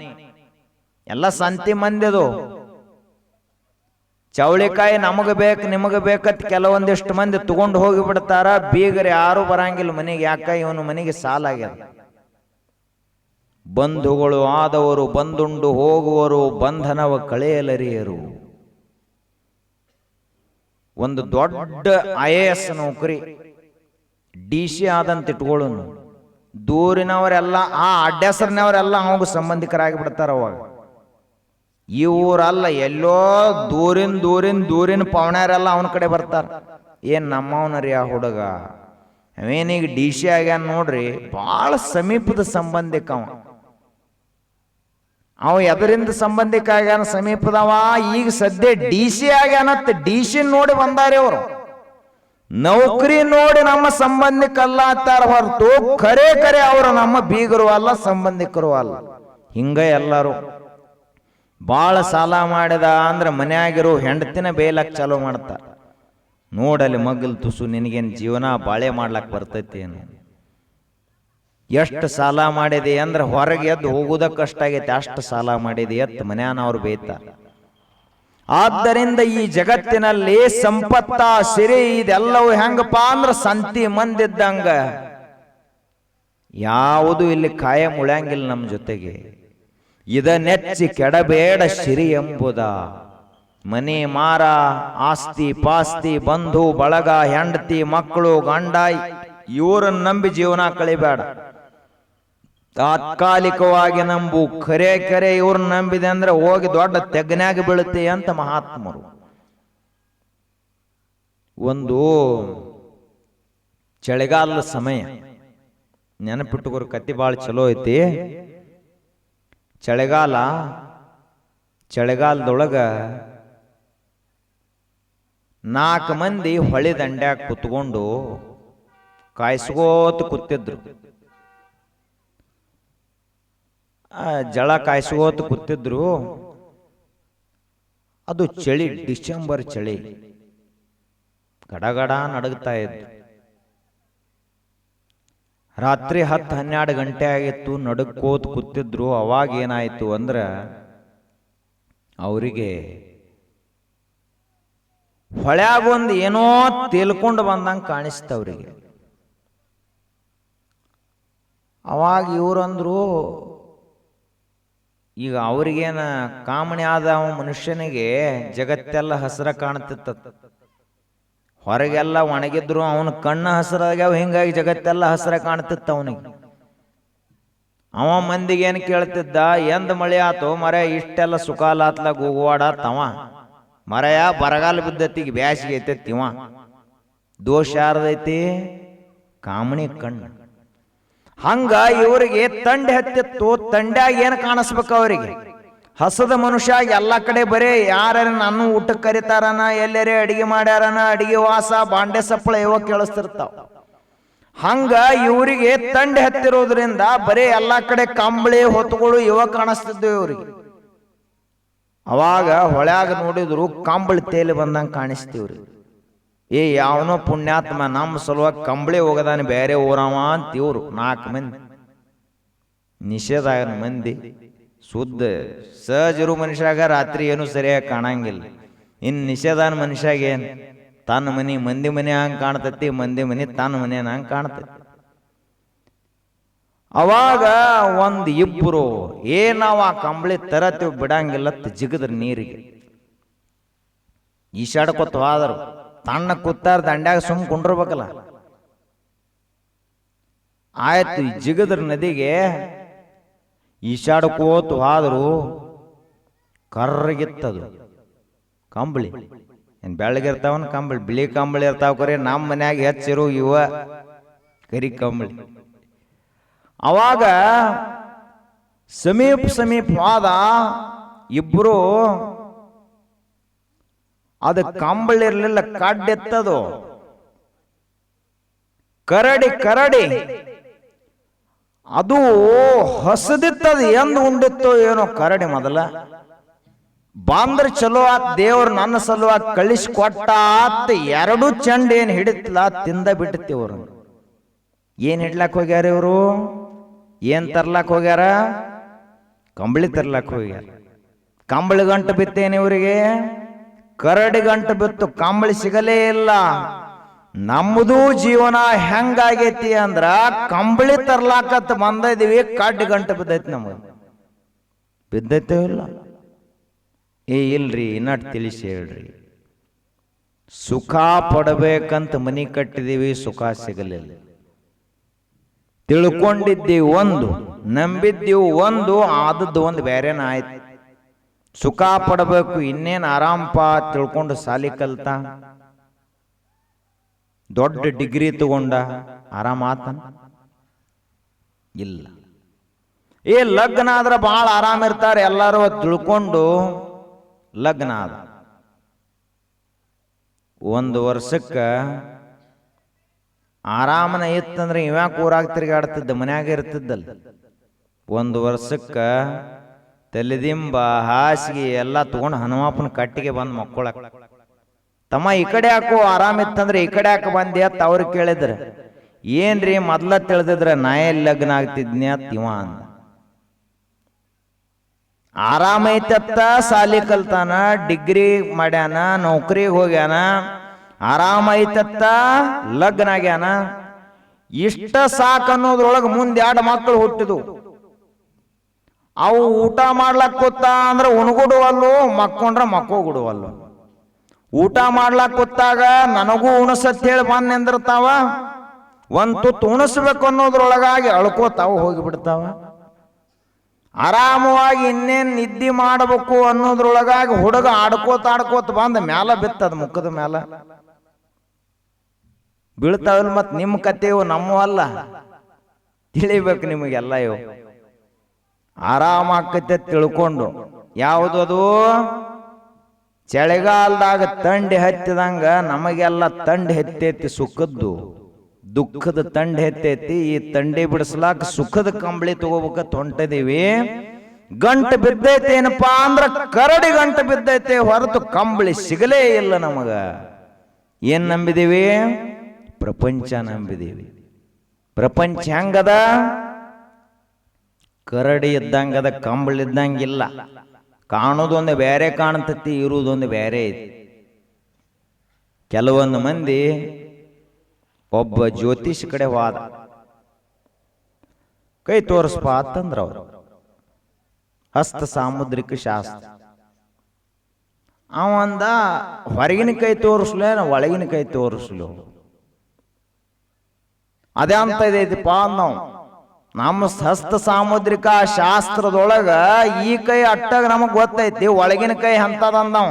ಎಲ್ಲ ಸಂತಿ ಮಂದಿದು. ಚೌಳಿಕಾಯಿ ನಮಗ ಬೇಕು ನಿಮಗ ಬೇಕತ್ ಕೆಲವೊಂದಿಷ್ಟು ಮಂದಿ ತಗೊಂಡು ಹೋಗಿ ಬಿಡ್ತಾರ. ಬೀಗರು ಯಾರು ಬರಂಗಿಲ್ಲ ಮನೆಗೆ. ಯಾಕ? ಇವನು ಮನೆಗೆ ಸಾಲ ಆಗ್ಯದ. ಬಂಧುಗಳು ಆದವರು ಬಂದುಂಡು ಹೋಗುವರು, ಬಂಧನವ ಕಳೆಯಲರಿಯರು. ಒಂದು ದೊಡ್ಡ IAS ನೌಕರಿ DC ಆದಂತ ಇಟ್ಕೊಳ್ಳೋನು. ದೂರಿನವರೆಲ್ಲ ಆ ಅಡ್ಡೆಸರಿನವರೆಲ್ಲ ಅವಾಗ ಸಂಬಂಧಿಕರಾಗಿ ಬಿಡ್ತಾರ. ಅವಾಗ ಈ ಊರಲ್ಲ, ಎಲ್ಲೋ ದೂರಿನ ಪವಣ್ಯಾರೆಲ್ಲ ಅವನ ಕಡೆ ಬರ್ತಾರ. ಏನ್ ನಮ್ಮವನರಿ ಆ ಹುಡುಗ, ಅವೇನೀಗ DC ಆಗ್ಯಾನ ನೋಡ್ರಿ. ಬಹಳ ಸಮೀಪದ ಸಂಬಂಧಿಕ ಅವ ಎದರಿಂದ ಸಂಬಂಧಿಕ ಆಗ್ಯಾನ? ಸಮೀಪದವ. ಈಗ ಸದ್ಯ DC ಆಗ್ಯಾನತ್ DC ನೋಡಿ ಬಂದಾರೆ ಅವರು. ನೌಕರಿ ನೋಡಿ ನಮ್ಮ ಸಂಬಂಧಿಕಲ್ಲ ಅಂತಾರ ಹೊರತು ಖರೆ ಅವರು ನಮ್ಮ ಬೀಗರು ಅಲ್ಲ, ಸಂಬಂಧಿಕರು ಅಲ್ಲ. ಹಿಂಗ ಎಲ್ಲರೂ ಬಾಳ ಸಾಲ ಮಾಡಿದ ಅಂದ್ರೆ ಮನ್ಯಾಗಿರೋ ಹೆಂಡತಿನ ಬೇಯಲಕ್ ಚಾಲೂ ಮಾಡ್ತಾರ. ನೋಡಲ್ಲಿ ಮಗಲ್ ತುಸು, ನಿನಗೇನು ಜೀವನ ಬಾಳೆ ಮಾಡ್ಲಕ್ ಬರ್ತೈತಿ ಏನು? ಎಷ್ಟು ಸಾಲ ಮಾಡಿದೆ ಅಂದ್ರೆ ಹೊರಗೆ ಎದ್ದು ಹೋಗುವುದ ಕಷ್ಟ ಆಗೈತೆ. ಅಷ್ಟು ಸಾಲ ಮಾಡಿದೆ ಎತ್ತು ಮನ್ಯಾನ ಅವ್ರು ಬೇಯ್ತಾರ. ಆದ್ದರಿಂದ ಈ ಜಗತ್ತಿನಲ್ಲಿ ಸಂಪತ್ತ ಸಿರಿ ಇದೆಲ್ಲವೂ ಹೆಂಗಪ್ಪ ಅಂದ್ರ ಸಂತಿ ಮಂದಿದ್ದಂಗ. ಯಾವುದು ಇಲ್ಲಿ ಕಾಯಂ ಉಳ್ಯಂಗಿಲ್ಲ ನಮ್ಮ ಜೊತೆಗೆ. ಇದ ನೆಚ್ಚಿ ಕೆಡಬೇಡ ಸಿರಿ ಎಂಬುದ. ಮನೆ ಮಾರ, ಆಸ್ತಿ ಪಾಸ್ತಿ, ಬಂಧು ಬಳಗ, ಹೆಂಡತಿ ಮಕ್ಕಳು ಗಂಡ ಇವರನ್ನ ನಂಬಿ ಜೀವನ ಕಳಿಬೇಡ. ತಾತ್ಕಾಲಿಕವಾಗಿ ನಂಬು. ಖರೆ ಇವ್ರನ್ನ ನಂಬಿದೆ ಅಂದ್ರೆ ಹೋಗಿ ದೊಡ್ಡ ತೆಗ್ನ್ಯಾಗ ಬೀಳುತ್ತೆ ಅಂತ ಮಹಾತ್ಮರು. ಒಂದು ಚಳಿಗಾಲದ ಸಮಯ, ನೆನಪಿಟ್ಟುಕೋರು, ಕತ್ತಿ ಭಾಳ ಚಲೋ ಐತಿ. ಚಳಿಗಾಲದೊಳಗ 4 ಮಂದಿ ಹೊಳಿ ದಂಡ್ಯಾಗ ಕುತ್ಕೊಂಡು ಕಾಯಿಸ್ಕೋತ ಕೂತಿದ್ರು. ಜಳ ಕಾಯಿಸ್ಕೋತ ಕೂತಿದ್ರು. ಅದು ಚಳಿ, ಡಿಸೆಂಬರ್ ಚಳಿ, ಗಡಗಡ ನಡಗ್ತಾ ಇತ್ತು. ರಾತ್ರಿ 10-12 ಗಂಟೆ ಆಗಿತ್ತು. ನಡುಕೋತ ಕೂತಿದ್ರು. ಅವಾಗ ಏನಾಯ್ತು ಅಂದ್ರೆ ಅವರಿಗೆ ಹೊಳ್ಯಾಗೊಂದು ಏನೋ ತೇಲ್ಕೊಂಡು ಬಂದಂಗೆ ಕಾಣಿಸ್ತವ್ರಿಗೆ. ಅವಾಗ ಇವ್ರಂದ್ರು, ಈಗ ಅವ್ರಿಗೇನ ಕಾಮಣಿ ಆದ ಮನುಷ್ಯನಿಗೆ ಜಗತ್ತೆಲ್ಲ ಹಸಿರ ಕಾಣ್ತಿತ್ತ. ಹೊರಗೆಲ್ಲ ಒಣಗಿದ್ರು ಅವನ ಕಣ್ಣ ಹಸಿರಾಗ್ಯಾವ, ಹಿಂಗಾಗಿ ಜಗತ್ತೆಲ್ಲ ಹಸಿರ ಕಾಣ್ತಿತ್ತ ಅವನಿಗೆ. ಅವ ಮಂದಿಗೆ ಏನು ಕೇಳ್ತಿದ್ದ, ಎಂದ ಮಳೆ ಆತೋ ಮರ, ಇಷ್ಟೆಲ್ಲ ಸುಖಾಲಾತ್ಲಾಗ ಹೋಗುವಾಡತ್ತವ ಮರಯ, ಬರಗಾಲ ಬಿದ್ದತ್ತಿಗೆ ಬ್ಯಾಸಿಗೆ ಐತೆತ್ತಿವ. ದೋಷ ಯಾರ್ದೈತಿ? ಕಾಮಣಿ ಕಣ್ಣು. ಹಂಗ ಇವರಿಗೆ ತಂಡೆ ಹತ್ತಿತ್ತು. ತಂಡ್ಯಾಗ ಏನು ಕಾಣಿಸ್ಬೇಕು ಅವರಿಗೆ? ಹಸದ ಮನುಷ್ಯ ಎಲ್ಲ ಕಡೆ ಬರೇ ಯಾರ ನಾನು ಊಟಕ್ಕೆ ಕರಿತಾರನ, ಎಲ್ಲರೇ ಅಡಿಗೆ ಮಾಡ್ಯಾರನ, ಅಡಿಗೆ ವಾಸ, ಬಾಂಡೆ ಸಪ್ಪಳ ಇವ ಕೇಳಿಸ್ತಿರ್ತಾವ. ಹಂಗ ಇವರಿಗೆ ತಂಡೆ ಹತ್ತಿರೋದ್ರಿಂದ ಬರೇ ಎಲ್ಲ ಕಡೆ ಕಂಬಳಿ ಹೊತ್ತುಗಳು ಇವ ಕಾಣಿಸ್ತಿದ್ವು ಇವ್ರಿಗೆ. ಅವಾಗ ಹೊಳ್ಯಾಗ ನೋಡಿದ್ರು ಕಂಬಳಿ ತೇಲಿ ಬಂದಂಗೆ ಕಾಣಿಸ್ತೀವ್ರಿ. ಯಾವನೋ ಪುಣ್ಯಾತ್ಮ ನಮ್ಮ ಸಲುವಾಗಿ ಕಂಬಳಿ ಹೋಗದಾನೆ ಬೇರೆ ಊರವ ಅಂತೀವ್ರು. 4 ಮಂದಿ ನಿಷೇಧ ಮಂದಿ, ಶುದ್ಧ ಸಹಜರು ಮನುಷ್ಯಾಗ ರಾತ್ರಿ ಏನು ಸರಿಯಾಗಿ ಕಾಣಂಗಿಲ್ಲ. ಇನ್ನು ನಿಷೇಧಾನ ಮನುಷ್ಯಾಗ ಏನು, ತನ್ನ ಮನೆ ಮಂದಿ ಮನೆ ಹಂಗೆ ಕಾಣ್ತತಿ, ಮಂದಿ ಮನೆ ತನ್ನ ಮನೆ ಹಂಗೆ ಕಾಣ್ತತಿ. ಅವಾಗ ಇಬ್ಬರು ನಾವು ಆ ಕಂಬಳಿ ತರತೀವಿ ಬಿಡಂಗಿಲ್ಲ ಜಿಗದ್ರ ನೀರಿಗೆ. ಈಶಾಡ್ಕೊತ ಹೋದರು. ತಣ್ಣ ಕೂತಾರ ದಂಡ್ಯಾಗ ಸುಮ್ ಕುಂಡ್ರಬೇಕಲ್ಲ. ಆಯ್ತು, ಜಿಗದ್ರ ನದಿಗೆ ಈಶಾಡ್ಕೋತ ಹೋದ್ರು. ಕರ್ರಗಿತ್ತದು ಕಂಬಳಿ. ಏನ್ ಬೆಳ್ಳಗಿರ್ತಾವನ್ ಕಂಬಳಿ? ಬಿಳಿ ಕಂಬಳಿ ಇರ್ತಾವ. ಕರೆ ನಮ್ಮ ಮನ್ಯಾಗ ಹೆಚ್ಚಿರು ಇವ ಕರಿ ಕಂಬಳಿ. ಅವಾಗ ಸಮೀಪ ಹೋದ ಇಬ್ರು. ಅದು ಕಂಬಳಿರ್ಲಿಲ್ಲ, ಕಡ್ಡೆತ್ತದು. ಕರಡಿ ಅದು ಹಸದಿತ್ತದು. ಎಂದು ಉಂಡಿತ್ತೋ ಏನೋ ಕರಡಿ. ಮೊದಲ ಬಾಂದ್ರ ಚಲೋ ಆತ್, ದೇವ್ರು ನನ್ನ ಸಲುವಾಗಿ ಕಳಿಸ್ಕೊಟ್ಟ ಆತ್. 2 ಚೆಂಡ ಏನ್ ಹಿಡಿತಲ್ಲ ತಿಂದ ಬಿಟ್ಟಿವ್ರು. ಏನ್ ಹಿಡ್ಲಾಕ್ ಹೋಗ್ಯಾರ ಇವರು? ಏನ್ ತರ್ಲಾಕ್ ಹೋಗ್ಯಾರ? ಕಂಬಳಿ ತರ್ಲಾಕ್ ಹೋಗ್ಯಾರ. ಕಂಬಳಿ ಗಂಟು ಬಿತ್ತೇನೆ ಇವರಿಗೆ? ಕರಡಿ ಗಂಟು ಬಿತ್ತು. ಕಂಬಳಿ ಸಿಗಲೇ ಇಲ್ಲ. ನಮ್ಮದು ಜೀವನ ಹೆಂಗಾಗೈತಿ ಅಂದ್ರ ಕಂಬಳಿ ತರ್ಲಾಕತ್ ಬಂದಿದೀವಿ, ಕಡ್ಡಿ ಗಂಟು ಬಿದ್ದೈತಿ. ನಮಗೆ ಬಿದ್ದೈತೋ ಇಲ್ಲ? ಇಲ್ರಿ, ಇನ್ನಟ್ ತಿಳಿಸಿ ಹೇಳ್ರಿ. ಸುಖ ಪಡಬೇಕಂತ ಮನಿ ಕಟ್ಟಿದೀವಿ, ಸುಖ ಸಿಗಲಿಲ್ಲ. ತಿಳ್ಕೊಂಡಿದ್ದೀವಿ ಒಂದು, ನಂಬಿದ್ದೀವಿ ಒಂದು, ಆದದ್ದು ಒಂದು ಬೇರೆನ ಆಯ್ತು. ಸುಖ ಪಡಬೇಕು, ಇನ್ನೇನು ಆರಾಮಪ್ಪ ತಿಳ್ಕೊಂಡು ಸಾಲಿ ಕಲ್ತ, ದೊಡ್ಡ ಡಿಗ್ರಿ ತಗೊಂಡ ಆರಾಮ ಆತನ? ಇಲ್ಲ. ಲಗ್ನ ಆದ್ರೆ ಬಹಳ ಆರಾಮ ಇರ್ತಾರೆ ಎಲ್ಲರೂ ತಿಳ್ಕೊಂಡು. ಲಗ್ನ ಆದ 1 ವರ್ಷಕ್ಕೆ ಆರಾಮನ ಇತ್ತಂದ್ರೆ ಇವ್ಯಾಕೆ ಊರಾಗ ತಿರುಗಾಡ್ತಿದ್ದ, ಮನ್ಯಾಗ ಇರ್ತಿದ್ದಲ್ಲ. 1 ವರ್ಷಕ್ಕೆ ತಲೆದಿಂಬ ಹಾಸಿಗೆ ಎಲ್ಲ ತಗೊಂಡು ಹನುಮಪ್ಪನ ಕಟ್ಟಿಗೆ ಬಂದು ಮಕ್ಕೊಳಕ್. ತಮ್ಮ ಈ ಕಡೆ ಯಾಕೋ ಆರಾಮಿತ್ತಂದ್ರೆ ಈ ಕಡೆ ಯಾಕೆ ಬಂದಿ ಅಂತ ಅವ್ರು ಕೇಳಿದ್ರ. ಏನ್ರಿ ಮೊದ್ಲ ತಿಳಿದಿದ್ರ ನಾ ಎಲ್ಲಿ ಲಗ್ನ ಆಗ್ತಿದ್ನಿ ಅಂತ ಇವ ಅಂದ. ಆರಾಮೈತತ್ತ, ಸಾಲಿ ಕಲ್ತಾನ, ಡಿಗ್ರಿ ಮಾಡ್ಯಾನ, ನೌಕರಿಗೆ ಹೋಗ್ಯಾನ, ಆರಾಮೈತತ್ತ, ಲಗ್ನ ಆಗ್ಯಾನ. ಇಷ್ಟ ಸಾಕನ್ನೋದ್ರೊಳಗೆ ಮುಂದೆ 2 ಮಕ್ಕಳು ಹುಟ್ಟಿದ್ವು. ಅವು ಊಟ ಮಾಡ್ಲಕ್ ಕೂತ ಅಂದ್ರೆ ಉಣಗುಡುವಲ್ಲು, ಮಕ್ಕೊಂಡ್ರ ಮಕ್ಕೋಗುಡುವಲ್ಲು. ಊಟ ಮಾಡ್ಲಕ್ ಕೂತಾಗ ನನಗೂ ಉಣಸತ್ ಹೇಳಿ ಬಂದ್ ನಿಂದಿರ್ತಾವ. ಒಂದ್ ತುತ್ತು ಉಣಿಸ್ಬೇಕು ಅನ್ನೋದ್ರೊಳಗಾಗಿ ಅಳ್ಕೋತಾವ ಹೋಗಿಬಿಡ್ತಾವ. ಆರಾಮವಾಗಿ ಇನ್ನೇನ್ ನಿದ್ದೆ ಮಾಡಬೇಕು ಅನ್ನೋದ್ರೊಳಗಾಗಿ ಹುಡುಗ ಆಡ್ಕೋತ ಬಂದ ಮ್ಯಾಲ ಬಿತ್ತದ ಮುಖದ ಮ್ಯಾಲ. ಬೀಳ್ತಾವಲ್ಲ. ಮತ್ತು ನಿಮ್ಮ ಕತೆ ಇವು ನಮ್ಮೂ ಅಲ್ಲ, ತಿಳಿಬೇಕು ನಿಮಗೆಲ್ಲ. ಇವು ಆರಾಮಾಕತೆ ತಿಳ್ಕೊಂಡು. ಯಾವುದು ಅದು? ಚಳಿಗಾಲದಾಗ ತಂಡಿ ಹತ್ತಿದಂಗ ನಮಗೆಲ್ಲ ತಂಡಿ ಹತ್ತೈತಿ ಸುಖದ್ದು, ದುಃಖದ ತಂಡಿ ಹತ್ತೈತಿ. ಈ ತಂಡಿ ಬಿಡಿಸ್ಲಾಕ ಸುಖದ ಕಂಬಳಿ ತಗೋಬೇಕಂತ ಹೊಂಟಿದೀವಿ. ಗಂಟು ಬಿದ್ದೈತೆ ಏನಪ್ಪಾ ಅಂದ್ರ ಕರಡಿ ಗಂಟು ಬಿದ್ದೈತೆ ಹೊರತು ಕಂಬಳಿ ಸಿಗಲೇ ಇಲ್ಲ ನಮಗ. ಏನ್ ನಂಬಿದೀವಿ? ಪ್ರಪಂಚ ನಂಬಿದೀವಿ. ಪ್ರಪಂಚ ಹೆಂಗದ? ಕರಡಿ ಇದ್ದಂಗದ, ಕಂಬಳಿ ಇದ್ದಂಗಿಲ್ಲ. ಕಾಣೋದೊಂದು ಬೇರೆ ಕಾಣ್ತತಿ, ಇರುವುದೊಂದು ಬೇರೆ ಐತಿ. ಕೆಲವೊಂದು ಮಂದಿ ಒಬ್ಬ ಜ್ಯೋತಿಷ್ ಕಡೆ ವಾದ, ಕೈ ತೋರಿಸ್ಪಾ ಅಂತಂದ್ರ ಅವರು. ಹಸ್ತ ಸಾಮುದ್ರಿಕ ಶಾಸ್ತ್ರ. ಅವಂದ ಹೊರಗಿನ ಕೈ ತೋರಿಸ್ಲೇ, ಒಳಗಿನ ಕೈ ತೋರಿಸ್ಲು. ಅದೇ ಅಂತ ಇದೈತಿಪ್ಪ ನಾವು. ನಮ್ಮ ಹಸ್ತ ಸಾಮುದ್ರಿಕ ಶಾಸ್ತ್ರದೊಳಗ ಈ ಕೈ ಅಟ್ಟಾಗ ನಮಗ್ ಗೊತ್ತೈತಿ, ಒಳಗಿನ ಕೈ ಅಂತದಂದವ.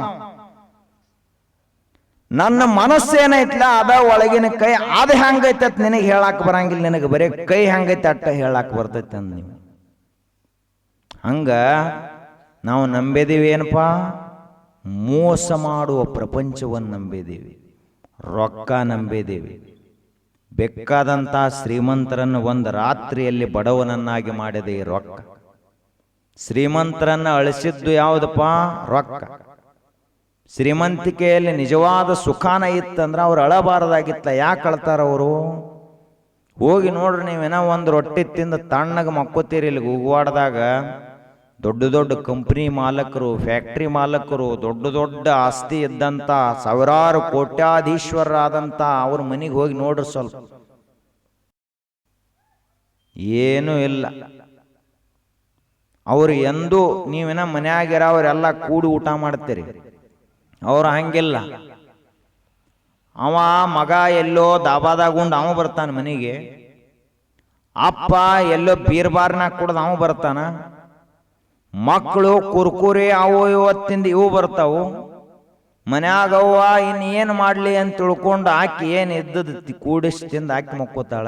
ನನ್ನ ಮನಸ್ಸೇನೈತ್ಲ ಅದ ಒಳಗಿನ ಕೈ. ಅದ ಹೆಂಗೈತೆ ನಿನಗೆ ಹೇಳಾಕ ಬರಂಗಿಲ್ಲ, ನಿನಗೆ ಬರೀ ಕೈ ಹೆಂಗೈತೆ ಅಟ್ಟ ಹೇಳಾಕ ಬರ್ತೈತೆ ಅಂದ ನೀವು. ಹಂಗ ನಾವು ನಂಬಿದೀವಿ ಏನಪ್ಪಾ? ಮೋಸ ಮಾಡುವ ಪ್ರಪಂಚವನ್ನು ನಂಬಿದೀವಿ, ರೊಕ್ಕ ನಂಬಿದೀವಿ. ಬೇಕಾದಂತ ಶ್ರೀಮಂತರನ್ನು ಒಂದು ರಾತ್ರಿಯಲ್ಲಿ ಬಡವನನ್ನಾಗಿ ಮಾಡಿದೆ ಈ ರೊಕ್ಕ. ಶ್ರೀಮಂತರನ್ನ ಅಳಿಸಿದ್ದು ಯಾವುದಪ್ಪ? ರೊಕ್ಕ. ಶ್ರೀಮಂತಿಕೆಯಲ್ಲಿ ನಿಜವಾದ ಸುಖಾನ ಇತ್ತಂದ್ರೆ ಅವ್ರು ಅಳಬಾರದಾಗಿತ್ತ. ಯಾಕೆ ಅಳ್ತಾರ ಅವರು? ಹೋಗಿ ನೋಡ್ರಿ, ನೀವೇನೋ ಒಂದು ರೊಟ್ಟಿ ತಿಂದು ತಣ್ಣಗೆ ಮಕ್ಕೋತೀರಿ. ಇಲ್ಲಿ ಗುಗ್ವಾಡದಾಗ ದೊಡ್ಡ ದೊಡ್ಡ ಕಂಪ್ನಿ ಮಾಲಕರು, ಫ್ಯಾಕ್ಟ್ರಿ ಮಾಲಕರು, ದೊಡ್ಡ ದೊಡ್ಡ ಆಸ್ತಿ ಇದ್ದಂತ, ಸಾವಿರಾರು ಕೋಟ್ಯಾಧೀಶ್ವರರಾದಂತ ಅವ್ರ ಮನೆಗೆ ಹೋಗಿ ನೋಡ್ರಿ. ಸ್ವಲ್ಪ ಏನೂ ಇಲ್ಲ. ಅವ್ರು ಎಂದೂ ನೀವೇನ ಮನ್ಯಾಗಿರೋರೆಲ್ಲ ಕೂಡಿ ಊಟ ಮಾಡ್ತೀರಿ, ಅವ್ರು ಹಂಗಿಲ್ಲ. ಅವ ಮಗ ಎಲ್ಲೋ ದಾಬಾದಾಗುಂಡು ಅವ ಬರ್ತಾನ ಮನೆಗೆ, ಅಪ್ಪ ಎಲ್ಲೋ ಬೀರ್ಬಾರ್ನಾಗ ಕುಡ್ದು ಅವ ಬರ್ತಾನ, ಮಕ್ಕಳು ಕುರ್ಕುರಿ ಅವು ಇವತ್ತಿಂದ ಇವು ಬರ್ತಾವು. ಮನ್ಯಾಗವ್ವ ಇನ್ನೇನು ಮಾಡ್ಲಿ ಅಂತ ತಿಳ್ಕೊಂಡು ಆಕಿ ಏನು ಇದ್ದದ ಕೂಡಿಸಿ ತಿಂದು ಆಕಿ ಮಕ್ಕೋತಾಳ.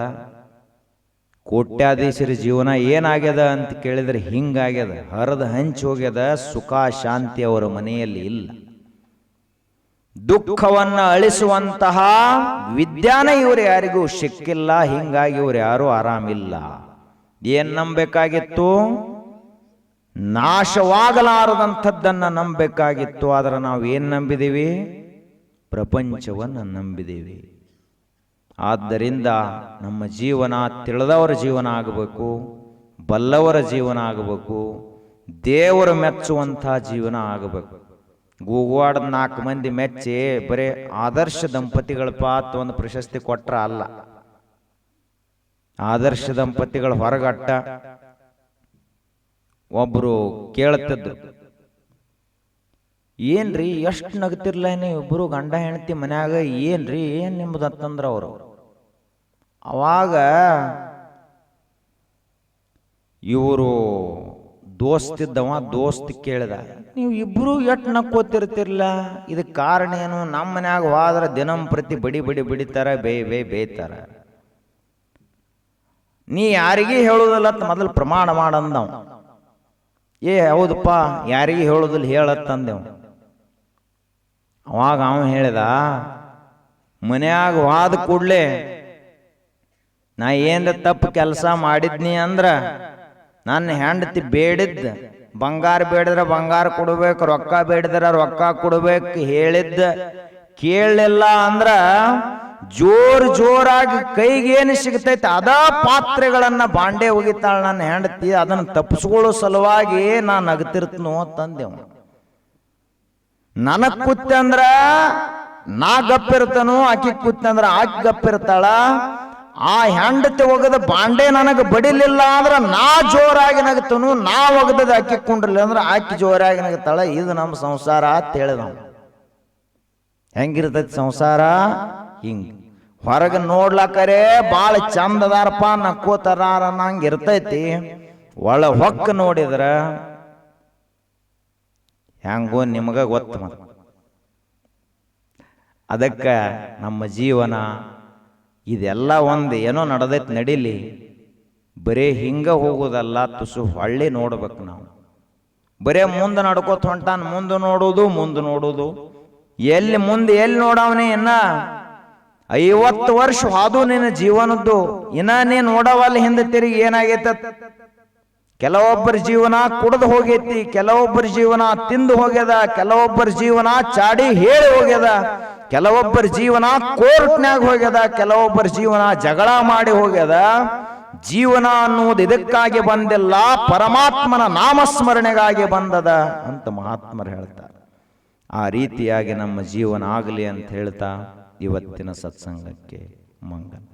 ಕೋಟ್ಯಾಧೀಶರ ಜೀವನ ಏನಾಗ್ಯದ ಅಂತ ಕೇಳಿದ್ರೆ ಹಿಂಗಾಗ್ಯದ. ಹರಿದು ಹಂಚಿ ಹೋಗ್ಯದ. ಸುಖ ಶಾಂತಿ ಅವರ ಮನೆಯಲ್ಲಿ ಇಲ್ಲ. ದುಃಖವನ್ನ ಅಳಿಸುವಂತಹ ವಿದ್ಯಾನ ಇವರು ಯಾರಿಗೂ ಸಿಕ್ಕಿಲ್ಲ. ಹಿಂಗಾಗಿ ಇವರು ಯಾರು ಆರಾಮಿಲ್ಲ. ಏನ್ ನಂಬೇಕಾಗಿತ್ತು? ನಾಶವಾಗಲಾರದಂಥದ್ದನ್ನ ನಂಬೇಕಾಗಿತ್ತು. ಆದ್ರೆ ನಾವು ಏನ್ ನಂಬಿದೀವಿ? ಪ್ರಪಂಚವನ್ನು ನಂಬಿದೀವಿ. ಆದ್ದರಿಂದ ನಮ್ಮ ಜೀವನ ತಿಳಿದವರ ಜೀವನ ಆಗಬೇಕು, ಬಲ್ಲವರ ಜೀವನ ಆಗಬೇಕು, ದೇವರು ಮೆಚ್ಚುವಂಥ ಜೀವನ ಆಗಬೇಕು. ಗೂಗವಾಡದ 4 ಮಂದಿ ಮೆಚ್ಚಿ ಬರೇ ಆದರ್ಶ ದಂಪತಿಗಳಪ್ಪ ಅಂತ ಒಂದು ಪ್ರಶಸ್ತಿ ಕೊಟ್ರ ಅಲ್ಲ. ಆದರ್ಶ ದಂಪತಿಗಳ ಹೊರಗಟ್ಟ ಒಬ್ರು ಕೇಳ್ತಿದ್ರು, ಏನ್ರಿ ಎಷ್ಟು ನಗತಿರ್ಲ ನೀವು ಇಬ್ಬರು ಗಂಡ ಹೆಂಡತಿ ಮನ್ಯಾಗ, ಏನ್ರಿ ಏನ್ ನಿಮ್ದು ಅಂತಂದ್ರ ಅವರು. ಅವಾಗ ಇವರು ದೋಸ್ತಿದ್ದವ ದೋಸ್ತ್ ಕೇಳಿದ, ನೀವು ಇಬ್ರು ಎಷ್ಟು ನಕ್ಕೋತಿರ್ತಿರ್ಲ, ಇದಕ್ಕೆ ಕಾರಣ ಏನು? ನಮ್ಮ ಮನ್ಯಾಗ ಹೋದ್ರ ದಿನಂಪ್ರತಿ ಬಡಿತಾರ, ಬೇಯ್ತಾರ. ನೀ ಯಾರಿಗೇ ಹೇಳುದಿಲ್ಲ ಮೊದಲು ಪ್ರಮಾಣ ಮಾಡಂದವ್. ಏ ಹೌದಪ್ಪ, ಯಾರಿಗೆ ಹೇಳುದಿಲ್ಲ ಹೇಳತ್ತಂದೆವ್. ಅವಾಗ ಅವ ಹೇಳಿದ, ಮನ್ಯಾಗ ಹೋದ ಕೂಡ್ಲೆ ನಾ ಏನ್ರ ತಪ್ಪು ಕೆಲಸ ಮಾಡಿದ್ನಿ ಅಂದ್ರ ನನ್ನ ಹೆಂಡತಿ ಬೇಡಿದ್ದ ಬಂಗಾರ ಬೇಡಿದ್ರ ಬಂಗಾರ ಕೊಡ್ಬೇಕು, ರೊಕ್ಕ ಬೇಡಿದ್ರ ರೊಕ್ಕ ಕೊಡ್ಬೇಕು, ಹೇಳಿದ್ದ ಕೇಳಲಿಲ್ಲ ಅಂದ್ರ ಜೋರಾಗಿ ಕೈಗೇನು ಸಿಗ್ತೈತೆ ಅದ ಪಾತ್ರೆಗಳನ್ನ ಬಾಂಡೆ ಒಗಿತಾಳ ನನ್ನ ಹೆಂಡತಿ. ಅದನ್ನ ತಪ್ಪಿಸ್ಕೊಳ್ಳೋ ಸಲುವಾಗಿ ನಾನು ನಗತಿರ್ತನು ಅಂತಂದೆವ್. ನನಗ್ ಕೂತಂದ್ರ ನಾ ಗಪ್ಪಿರ್ತನು, ಆಕಿ ಕೂತಂದ್ರ ಆಕಿ ಗಪ್ಪಿರ್ತಾಳ. ಆ ಹೆಂಡತಿ ಒಗದ ಬಾಂಡೆ ನನಗೆ ಬಡಿಲಿಲ್ಲ ಅಂದ್ರ ನಾ ಜೋರಾಗಿ ನಗತನು, ನಾ ಒಗದದ ಆಕಿ ಕುಂಡ್ರಲಿಲ್ಲ ಅಂದ್ರ ಆಕಿ ಜೋರಾಗಿ ನಗತಾಳ. ಇದು ನಮ್ಮ ಸಂಸಾರ ಅಂತ ಹೇಳಿದ. ಹೆಂಗಿರ್ತೈತಿ ಸಂಸಾರ? ಹಿಂಗ ಹೊರಗೆ ನೋಡ್ಲಕ್ಕರೆ ಬಾಳ ಚಂದದಾರಪ್ಪ, ನಕ್ಕೋತಾರ ನಂಗೆ ಇರ್ತೈತಿ. ಒಳ ಹೊಕ್ಕ ನೋಡಿದ್ರ ಹೆಂಗೋ ನಿಮಗ ಗೊತ್ತ. ಅದಕ್ಕ ನಮ್ಮ ಜೀವನ ಇದೆಲ್ಲ ಒಂದು ಏನೋ ನಡೆದೈತೆ ನಡೀಲಿ, ಬರೀ ಹಿಂಗೆ ಹೋಗೋದಲ್ಲ, ತುಸು ಹೊಳ್ಳಿ ನೋಡ್ಬೇಕು ನಾವು. ಬರೇ ಮುಂದೆ ನಡ್ಕೋತ ಹೊಂಟಾನ, ಮುಂದೆ ನೋಡೋದು ಎಲ್ಲಿ ಮುಂದೆ ಎಲ್ಲಿ ನೋಡವನೇ? ಇನ್ನ 50 ವರ್ಷ ಹಾದು ನಿನ್ನ ಜೀವನದ್ದು, ಇನ್ನ ನೀ ನೋಡವಲ್ಲ ಹಿಂದೆ ತಿರುಗಿ ಏನಾಗೈತ? ಕೆಲವೊಬ್ಬರ ಜೀವನ ಕುಡ್ದು ಹೋಗೈತಿ, ಕೆಲವೊಬ್ಬರ ಜೀವನ ತಿಂದು ಹೋಗ್ಯದ, ಕೆಲವೊಬ್ಬರ ಜೀವನ ಚಾಡಿ ಹೇಳಿ ಹೋಗ್ಯದ, ಕೆಲವೊಬ್ಬರ ಜೀವನ ಕೋರ್ಟ್ನ್ಯಾಗ ಹೋಗ್ಯದ, ಕೆಲವೊಬ್ಬರ ಜೀವನ ಜಗಳ ಮಾಡಿ ಹೋಗ್ಯದ. ಜೀವನ ಅನ್ನುವುದು ಇದಕ್ಕಾಗಿ ಬಂದಿಲ್ಲ, ಪರಮಾತ್ಮನ ನಾಮಸ್ಮರಣೆಗಾಗಿ ಬಂದದ ಅಂತ ಮಹಾತ್ಮರು ಹೇಳ್ತಾರೆ. ಆ ರೀತಿಯಾಗಿ ನಮ್ಮ ಜೀವನ ಆಗಲಿ ಅಂತ ಹೇಳ್ತಾ ಇವತ್ತಿನ ಸತ್ಸಂಗಕ್ಕೆ ಮಂಗಲ.